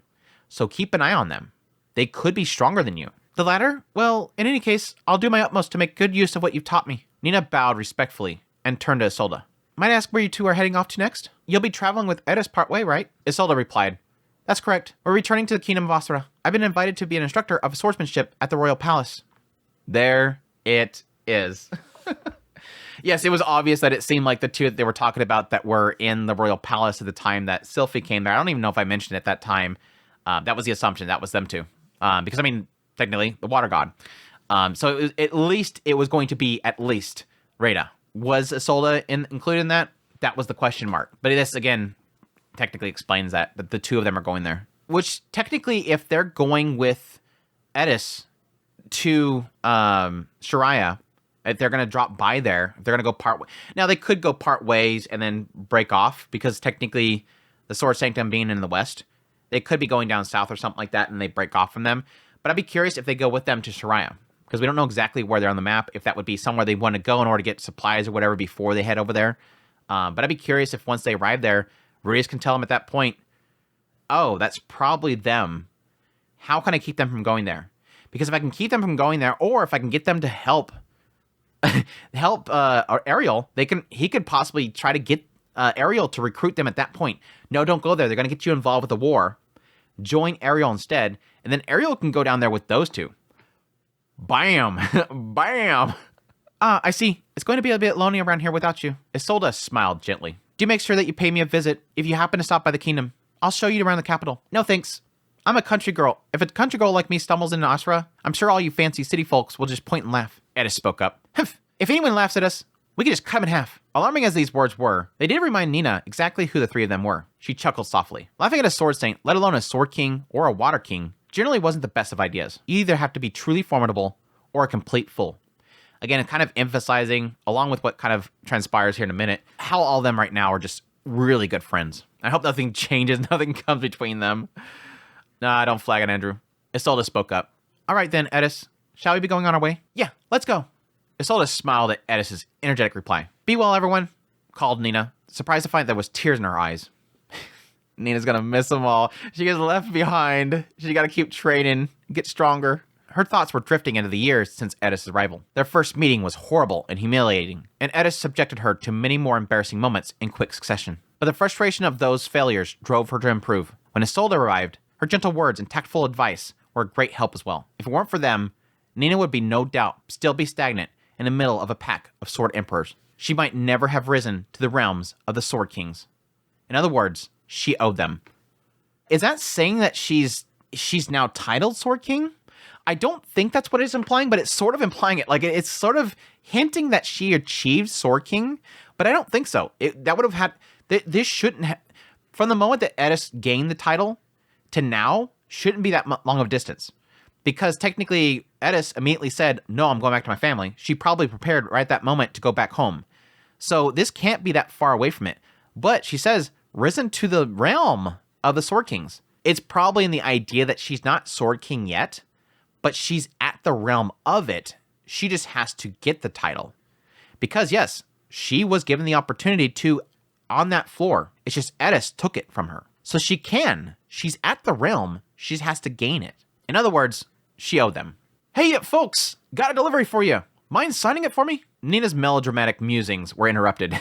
So keep an eye on them. They could be stronger than you. The latter? Well, in any case, I'll do my utmost to make good use of what you've taught me. Nina bowed respectfully and turned to Isolde. Might I ask where you two are heading off to next? You'll be traveling with Eris part way, right? Isolde replied. That's correct. We're returning to the Kingdom of Asura. I've been invited to be an instructor of swordsmanship at the Royal Palace. There it is. Yes, it was obvious that it seemed like the two that they were talking about that were in the Royal Palace at the time that Sylphie came there. I don't even know if I mentioned it at that time. That was the assumption. That was them two. Because, I mean, technically, the water god. So it was going to be at least Rhaeda. Was Isolde included in that? That was the question mark. But this, again, technically explains that the two of them are going there. Which, technically, if they're going with Eris to Shariah, if they're going to drop by there, if they're going to go part way. Now, they could go part ways and then break off, because technically, the Sword Sanctum being in the west, they could be going down south or something like that, and they break off from them. But I'd be curious if they go with them to Shariah, because we don't know exactly where they're on the map, if that would be somewhere they want to go in order to get supplies or whatever before they head over there. But I'd be curious if once they arrive there, Reyes can tell them at that point, oh, that's probably them. How can I keep them from going there? Because if I can keep them from going there, or if I can get them to help Ariel, he could possibly try to get Ariel to recruit them at that point. No, don't go there. They're going to get you involved with the war. Join Ariel instead, and then Ariel can go down there with those two. Bam! Bam! I see. It's going to be a bit lonely around here without you. Isolde smiled gently. Do make sure that you pay me a visit if you happen to stop by the kingdom. I'll show you around the capital. No thanks. I'm a country girl. If a country girl like me stumbles into Asura, I'm sure all you fancy city folks will just point and laugh. Eris spoke up. Humph. If anyone laughs at us, we can just cut them in half. Alarming as these words were, they did remind Nina exactly who the three of them were. She chuckled softly. Laughing at a sword saint, let alone a sword king or a water king, generally wasn't the best of ideas. You either have to be truly formidable or a complete fool. Again, kind of emphasizing, along with what kind of transpires here in a minute, how all of them right now are just really good friends. I hope nothing changes, nothing comes between them. Nah, don't flag it, Andrew. Isolde spoke up. All right then, Eris. Shall we be going on our way? Yeah, let's go. Isolde smiled at Eris's energetic reply. Be well, everyone, called Nina, surprised to find there was tears in her eyes. Nina's gonna miss them all. She gets left behind. She gotta keep training, get stronger. Her thoughts were drifting into the years since Eris' arrival. Their first meeting was horrible and humiliating, and Eris subjected her to many more embarrassing moments in quick succession. But the frustration of those failures drove her to improve. When Isolde arrived, her gentle words and tactful advice were a great help as well. If it weren't for them, Nina would be no doubt still be stagnant in the middle of a pack of sword emperors. She might never have risen to the realms of the sword kings. In other words, she owed them. Is that saying that she's now titled Sword King? I don't think that's what it's implying, but it's sort of implying it. Like, it's sort of hinting that she achieved Sword King, but I don't think so. That would have had... This shouldn't have... From the moment that Eris gained the title to now, shouldn't be that long of a distance. Because technically, Eris immediately said, no, I'm going back to my family. She probably prepared right at that moment to go back home. So this can't be that far away from it. But she says, risen to the realm of the Sword Kings. It's probably in the idea that she's not Sword King yet, but she's at the realm of it. She just has to get the title. Because yes, she was given the opportunity to on that floor. It's just Eris took it from her. So she can. She's at the realm. She has to gain it. In other words, she owed them. Hey, folks, got a delivery for you. Mind signing it for me? Nina's melodramatic musings were interrupted.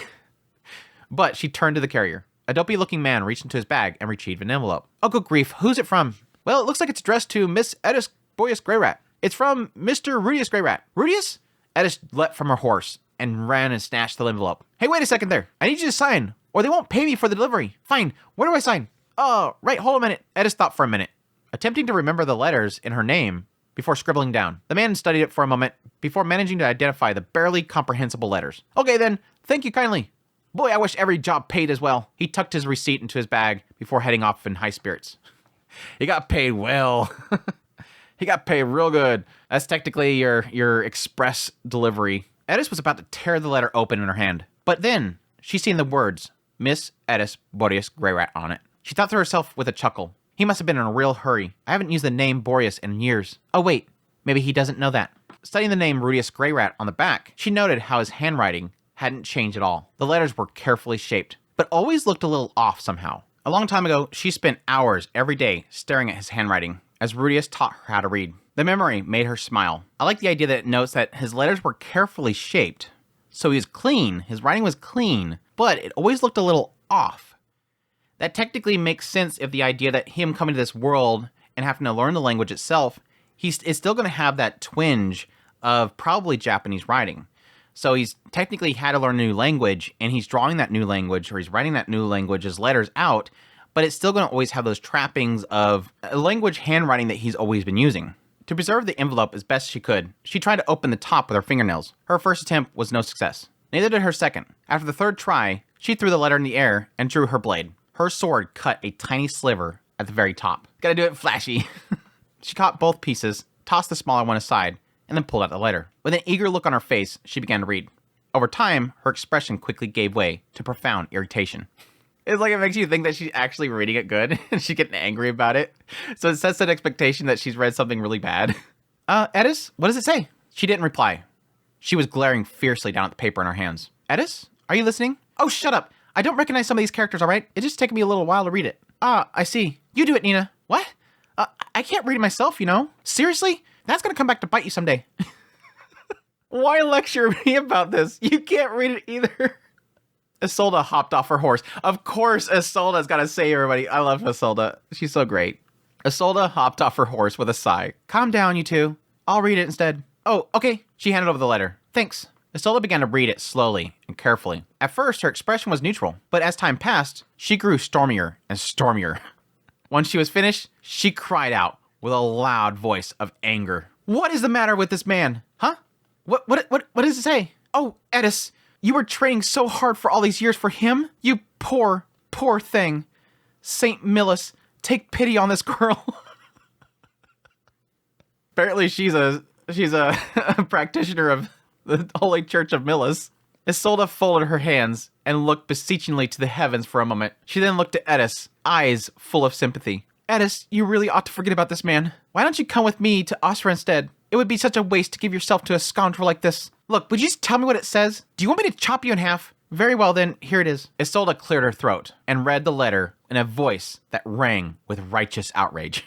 But she turned to the carrier. A dopey-looking man reached into his bag and retrieved an envelope. Oh, good grief, who's it from? Well, it looks like it's addressed to Miss Edis Boyus Greyrat. It's from Mr. Rudius Greyrat. Rudius? Edis leapt from her horse and ran and snatched the envelope. Hey, wait a second there. I need you to sign, or they won't pay me for the delivery. Fine, where do I sign? Oh, right, hold a minute. Edis thought for a minute, attempting to remember the letters in her name before scribbling down. The man studied it for a moment before managing to identify the barely comprehensible letters. Okay then, thank you kindly. Boy, I wish every job paid as well. He tucked his receipt into his bag before heading off in high spirits. He got paid well. He got paid real good. That's technically your express delivery. Edis was about to tear the letter open in her hand. But then, she seen the words, Miss Edis Boreas Greyrat on it. She thought to herself with a chuckle, he must have been in a real hurry. I haven't used the name Boreas in years. Oh wait, maybe he doesn't know that. Studying the name Rudius Greyrat on the back, she noted how his handwriting hadn't changed at all. The letters were carefully shaped, but always looked a little off somehow. A long time ago, she spent hours every day staring at his handwriting, as Rudius taught her how to read. The memory made her smile. I like the idea that it notes that his letters were carefully shaped. So he was clean, his writing was clean, but it always looked a little off. That technically makes sense if the idea that him coming to this world and having to learn the language itself, is still going to have that twinge of probably Japanese writing. So he's technically had to learn a new language, and he's drawing that new language, or he's writing that new language's letters out, but it's still going to always have those trappings of a language handwriting that he's always been using. To preserve the envelope as best she could, she tried to open the top with her fingernails. Her first attempt was no success. Neither did her second. After the third try, she threw the letter in the air and drew her blade. Her sword cut a tiny sliver at the very top. Gotta do it flashy. She caught both pieces, tossed the smaller one aside, and then pulled out the letter. With an eager look on her face, she began to read. Over time, her expression quickly gave way to profound irritation. It's like it makes you think that she's actually reading it good, and she's getting angry about it. So it sets an expectation that she's read something really bad. Edis, what does it say? She didn't reply. She was glaring fiercely down at the paper in her hands. Edis, are you listening? Oh, shut up. I don't recognize some of these characters, all right? It's just taking me a little while to read it. Ah, I see. You do it, Nina. What? I can't read it myself, you know? Seriously? That's gonna come back to bite you someday. Why lecture me about this? You can't read it either. Isolde hopped off her horse. Of course, Isolde's gotta save everybody. I love Isolde. She's so great. Isolde hopped off her horse with a sigh. Calm down, you two. I'll read it instead. Oh, okay. She handed over the letter. Thanks. Isolde began to read it slowly and carefully. At first, her expression was neutral, but as time passed, she grew stormier and stormier. Once she was finished, she cried out with a loud voice of anger. What is the matter with this man? Huh? What does it say? Oh, Edis, you were training so hard for all these years for him? You poor, poor thing. Saint Millis, take pity on this girl. Apparently she's a practitioner of the Holy Church of Millis. Isolde folded her hands and looked beseechingly to the heavens for a moment. She then looked at Edis, eyes full of sympathy. Edis, you really ought to forget about this man. Why don't you come with me to Osra instead? It would be such a waste to give yourself to a scoundrel like this. Look, would you just tell me what it says? Do you want me to chop you in half? Very well then, here it is. Isolde cleared her throat and read the letter in a voice that rang with righteous outrage.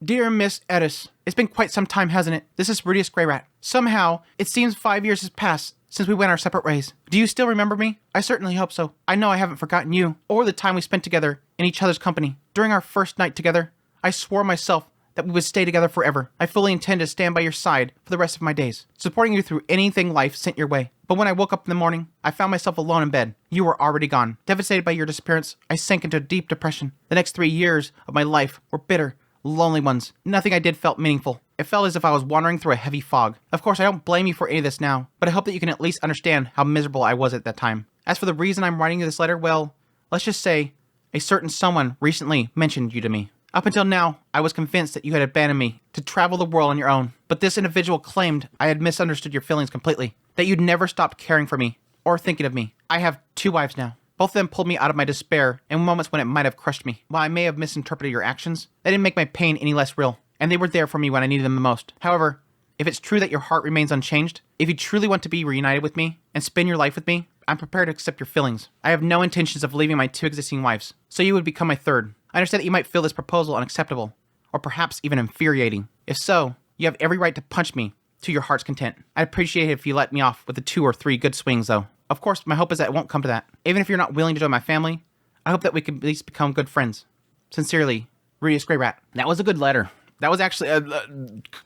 Dear Miss Edis, it's been quite some time, hasn't it? This is Rudius Greyrat. Somehow, it seems 5 years has passed since we went our separate ways. Do you still remember me? I certainly hope so. I know I haven't forgotten you, or the time we spent together in each other's company. During our first night together, I swore myself that we would stay together forever. I fully intend to stand by your side for the rest of my days, supporting you through anything life sent your way. But when I woke up in the morning, I found myself alone in bed. You were already gone. Devastated by your disappearance, I sank into a deep depression. The next 3 years of my life were bitter, lonely ones. Nothing I did felt meaningful. It felt as if I was wandering through a heavy fog. Of course, I don't blame you for any of this now, but I hope that you can at least understand how miserable I was at that time. As for the reason I'm writing you this letter, well, let's just say a certain someone recently mentioned you to me. Up until now, I was convinced that you had abandoned me to travel the world on your own, but this individual claimed I had misunderstood your feelings completely, that you'd never stopped caring for me or thinking of me. I have 2 wives now. Both of them pulled me out of my despair in moments when it might have crushed me. While I may have misinterpreted your actions, that didn't make my pain any less real, and they were there for me when I needed them the most. However, if it's true that your heart remains unchanged, if you truly want to be reunited with me and spend your life with me, I'm prepared to accept your feelings. I have no intentions of leaving my 2 existing wives, so you would become my 3rd. I understand that you might feel this proposal unacceptable, or perhaps even infuriating. If so, you have every right to punch me to your heart's content. I'd appreciate it if you let me off with the 2 or 3 good swings, though. Of course, my hope is that it won't come to that. Even if you're not willing to join my family, I hope that we can at least become good friends. Sincerely, Rudius Greyrat. That was a good letter. That was actually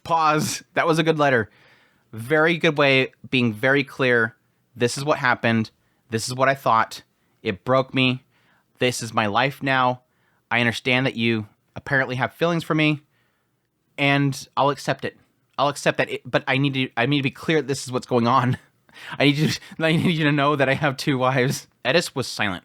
pause. That was a good letter. Very good way, being very clear. This is what happened. This is what I thought. It broke me. This is my life now. I understand that you apparently have feelings for me, and I'll accept it. I'll accept that, but I need to be clear that this is what's going on. I need you to know that I have 2 wives. Edis was silent,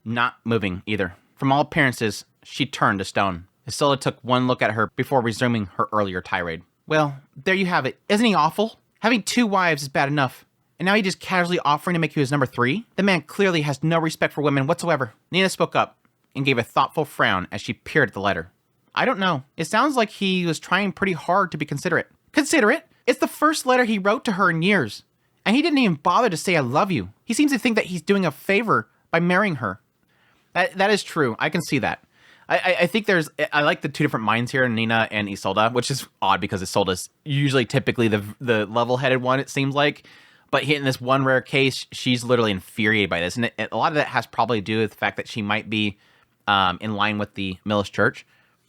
not moving either. From all appearances, she turned to stone. Isolde took one look at her before resuming her earlier tirade. Well, there you have it. Isn't he awful? Having 2 wives is bad enough. And now he's just casually offering to make you his number 3? The man clearly has no respect for women whatsoever. Nina spoke up and gave a thoughtful frown as she peered at the letter. I don't know. It sounds like he was trying pretty hard to be considerate. Considerate? It's the first letter he wrote to her in years. And he didn't even bother to say I love you. He seems to think that he's doing a favor by marrying her. That is true. I can see that. I think I like the 2 different minds here, Nina and Isolde, which is odd because Isolde's usually typically the level-headed one, it seems like. But in this one rare case, she's literally infuriated by this. And a lot of that has probably to do with the fact that she might be in line with the Millis Church.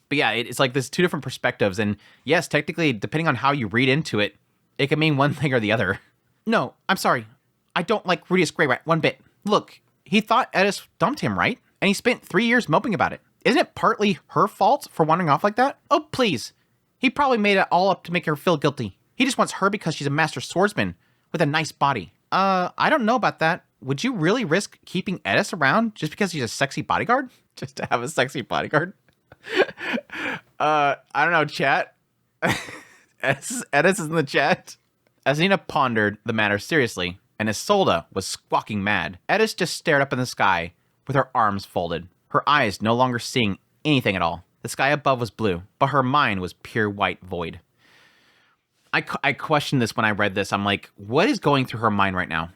But yeah, it's like there's 2 different perspectives. And yes, technically, depending on how you read into it, it can mean one thing or the other. No, I'm sorry. I don't like Rudius Grey one bit. Look, he thought Edis dumped him, right? And he spent 3 years moping about it. Isn't it partly her fault for wandering off like that? Oh, please. He probably made it all up to make her feel guilty. He just wants her because she's a master swordsman with a nice body. I don't know about that. Would you really risk keeping Edis around just because he's a sexy bodyguard? Just to have a sexy bodyguard? I don't know, chat. Edis is in the chat. As Nina pondered the matter seriously, and Isolde was squawking mad, Edis just stared up in the sky with her arms folded, her eyes no longer seeing anything at all. The sky above was blue, but her mind was pure white void. I questioned this when I read this. I'm like, what is going through her mind right now?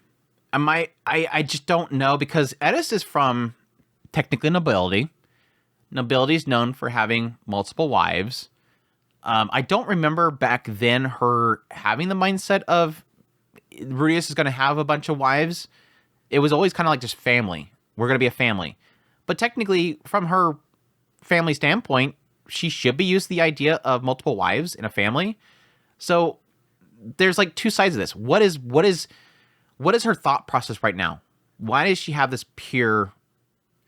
I just don't know, because Edis is from technically nobility. Nobility is known for having multiple wives. I don't remember back then her having the mindset of Rudius is going to have a bunch of wives. It was always kind of like just family. We're going to be a family. But technically, from her family standpoint, she should be used to the idea of multiple wives in a family. So there's like 2 sides of this. What is her thought process right now? Why does she have this pure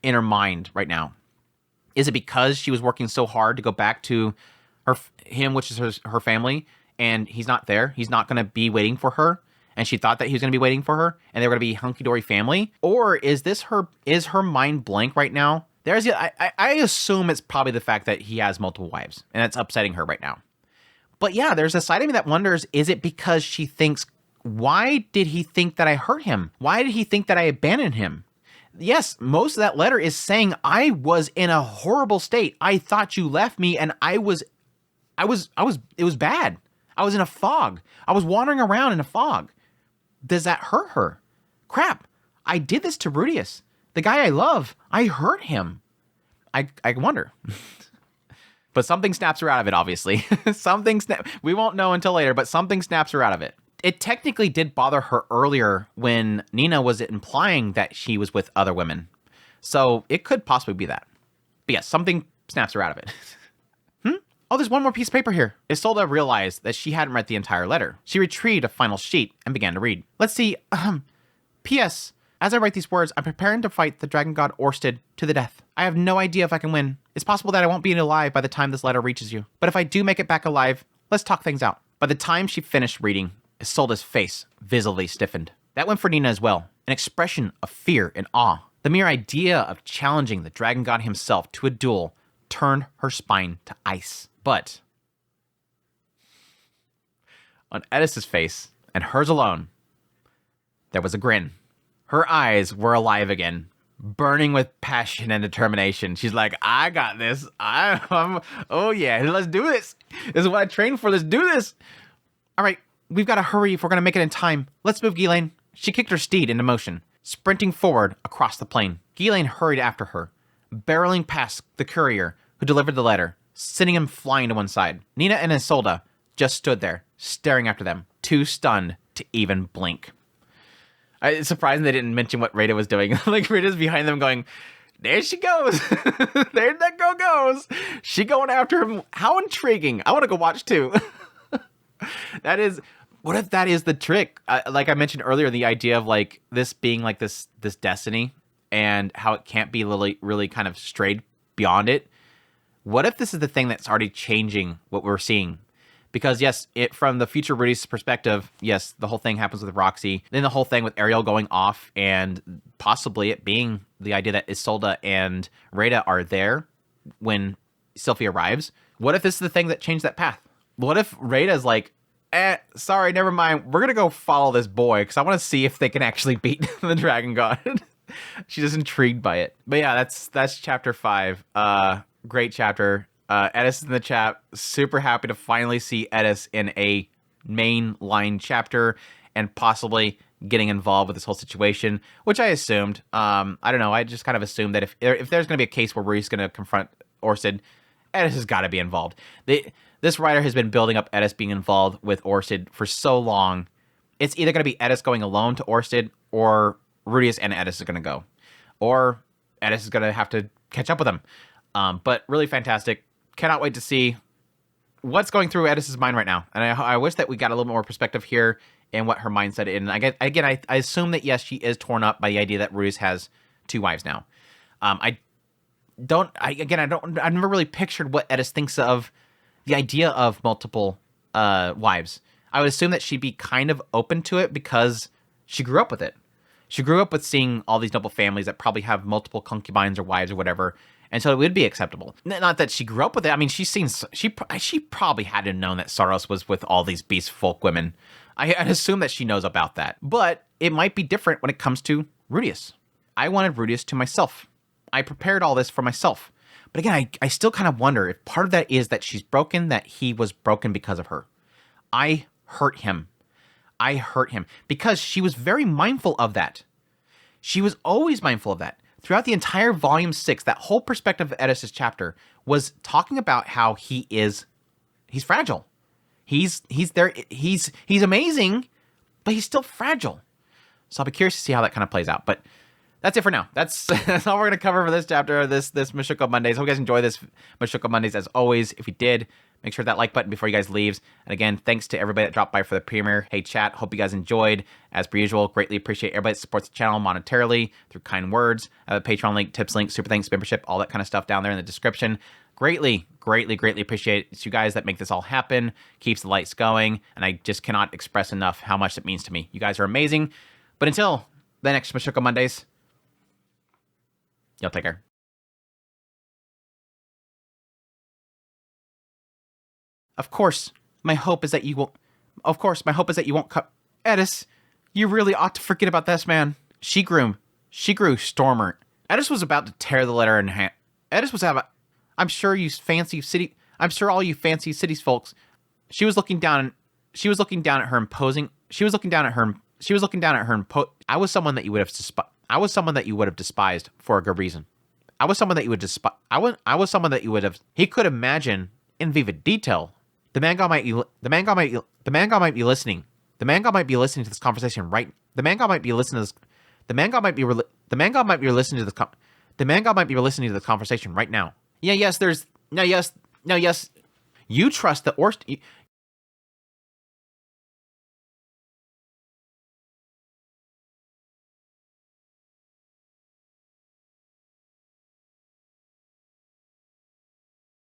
inner mind right now? Is it because she was working so hard to go back to him, which is her family, and he's not there? He's not going to be waiting for her, and she thought that he was going to be waiting for her, and they were going to be hunky-dory family? Or is her mind blank right now? I assume it's probably the fact that he has multiple wives, and that's upsetting her right now. But yeah, there's a side of me that wonders, is it because she thinks, why did he think that I hurt him? Why did he think that I abandoned him? Yes, most of that letter is saying I was in a horrible state. I thought you left me, and it was bad. I was in a fog. I was wandering around in a fog. Does that hurt her? Crap. I did this to Rudius. The guy I love. I hurt him. I wonder. But something snaps her out of it, obviously. We won't know until later, but something snaps her out of it. It technically did bother her earlier when Nina was implying that she was with other women. So it could possibly be that. But yes, something snaps her out of it. Oh, there's one more piece of paper here. Isolde realized that she hadn't read the entire letter. She retrieved a final sheet and began to read. Let's see. P.S. As I write these words, I'm preparing to fight the dragon god Orsted to the death. I have no idea if I can win. It's possible that I won't be alive by the time this letter reaches you. But if I do make it back alive, let's talk things out. By the time she finished reading, Isolde's face visibly stiffened. That went for Nina as well, an expression of fear and awe. The mere idea of challenging the dragon god himself to a duel turned her spine to ice. But on Edis's face, and hers alone, there was a grin. Her eyes were alive again, burning with passion and determination. She's like, I got this. Oh yeah, let's do this. This is what I trained for. Let's do this. All right, we've got to hurry if we're going to make it in time. Let's move, Ghislaine. She kicked her steed into motion, sprinting forward across the plain. Ghislaine hurried after her, barreling past the courier who delivered the letter, sending him flying to one side. Nina and Isolde just stood there, staring after them, too stunned to even blink. It's surprising they didn't mention what Rita was doing. Like, Rita's behind them going, there she goes. There that girl goes. She going after him. How intriguing. I want to go watch too. What if that is the trick? Like I mentioned earlier, the idea of like this being like this destiny, and how it can't be really kind of strayed beyond it. What if this is the thing that's already changing what we're seeing? Because yes, from the future Rudy's perspective, yes, the whole thing happens with Roxy. Then the whole thing with Ariel going off and possibly it being the idea that Isolde and Rada are there when Sylphie arrives. What if this is the thing that changed that path? What if Rada's like, sorry, never mind. We're going to go follow this boy because I want to see if they can actually beat the Dragon God. She's just intrigued by it. But yeah, that's chapter 5. Great chapter. Edis is in the chat. Super happy to finally see Edis in a main line chapter and possibly getting involved with this whole situation, which I assumed. I don't know. I just kind of assumed that if there's going to be a case where Rudy's going to confront Orcid, Edis has got to be involved. This writer has been building up Edis being involved with Orcid for so long. It's either going to be Edis going alone to Orcid, or Rudius and Edis are going to go. Or Edis is going to have to catch up with them. But really fantastic. Cannot wait to see what's going through Edis's mind right now. And I wish that we got a little more perspective here in what her mindset is. And I assume that, yes, she is torn up by the idea that Rudius has 2 wives now. I've never really pictured what Edis thinks of the idea of multiple wives. I would assume that she'd be kind of open to it because she grew up with it. She grew up with seeing all these noble families that probably have multiple concubines or wives or whatever, and so it would be acceptable. Not that she grew up with it. I mean, she probably had to know that Saros was with all these beast folk women. I'd assume that she knows about that. But it might be different when it comes to Rudius. I wanted Rudius to myself. I prepared all this for myself. But again, I still kind of wonder if part of that is that she's broken, that he was broken because of her. I hurt him. Because she was very mindful of that. She was always mindful of that. Throughout the entire volume 6, that whole perspective of Edis's chapter was talking about how he's fragile. He's amazing, but he's still fragile. So I'll be curious to see how that kind of plays out. But that's it for now. That's all we're going to cover for this chapter of this Mushoku Mondays. Hope you guys enjoy this Mushoku Mondays as always. If you did, make sure that like button before you guys leaves. And again, thanks to everybody that dropped by for the premiere. Hey chat, hope you guys enjoyed. As per usual, greatly appreciate everybody that supports the channel monetarily through kind words. I have a Patreon link, tips link, super thanks, membership, all that kind of stuff down there in the description. Greatly appreciate it. It's you guys that make this all happen, keeps the lights going, and I just cannot express enough how much it means to me. You guys are amazing. But until the next Mushoku Mondays, y'all take care. Of course, my hope is that you won't cut. Edis, you really ought to forget about this man. She grew Stormer. Edis was about to tear the letter in half. Edis was about. I'm sure all you fancy cities folks. She was looking down at her imposing. I was someone that you would have despised for a good reason. I was someone that you would despise. I was someone that you would have. He could imagine in vivid detail. The man god might be listening. The man god might be listening to this conversation right. The man god might be listening to this conversation right now. Yeah, yes, there's no, yes. You trust the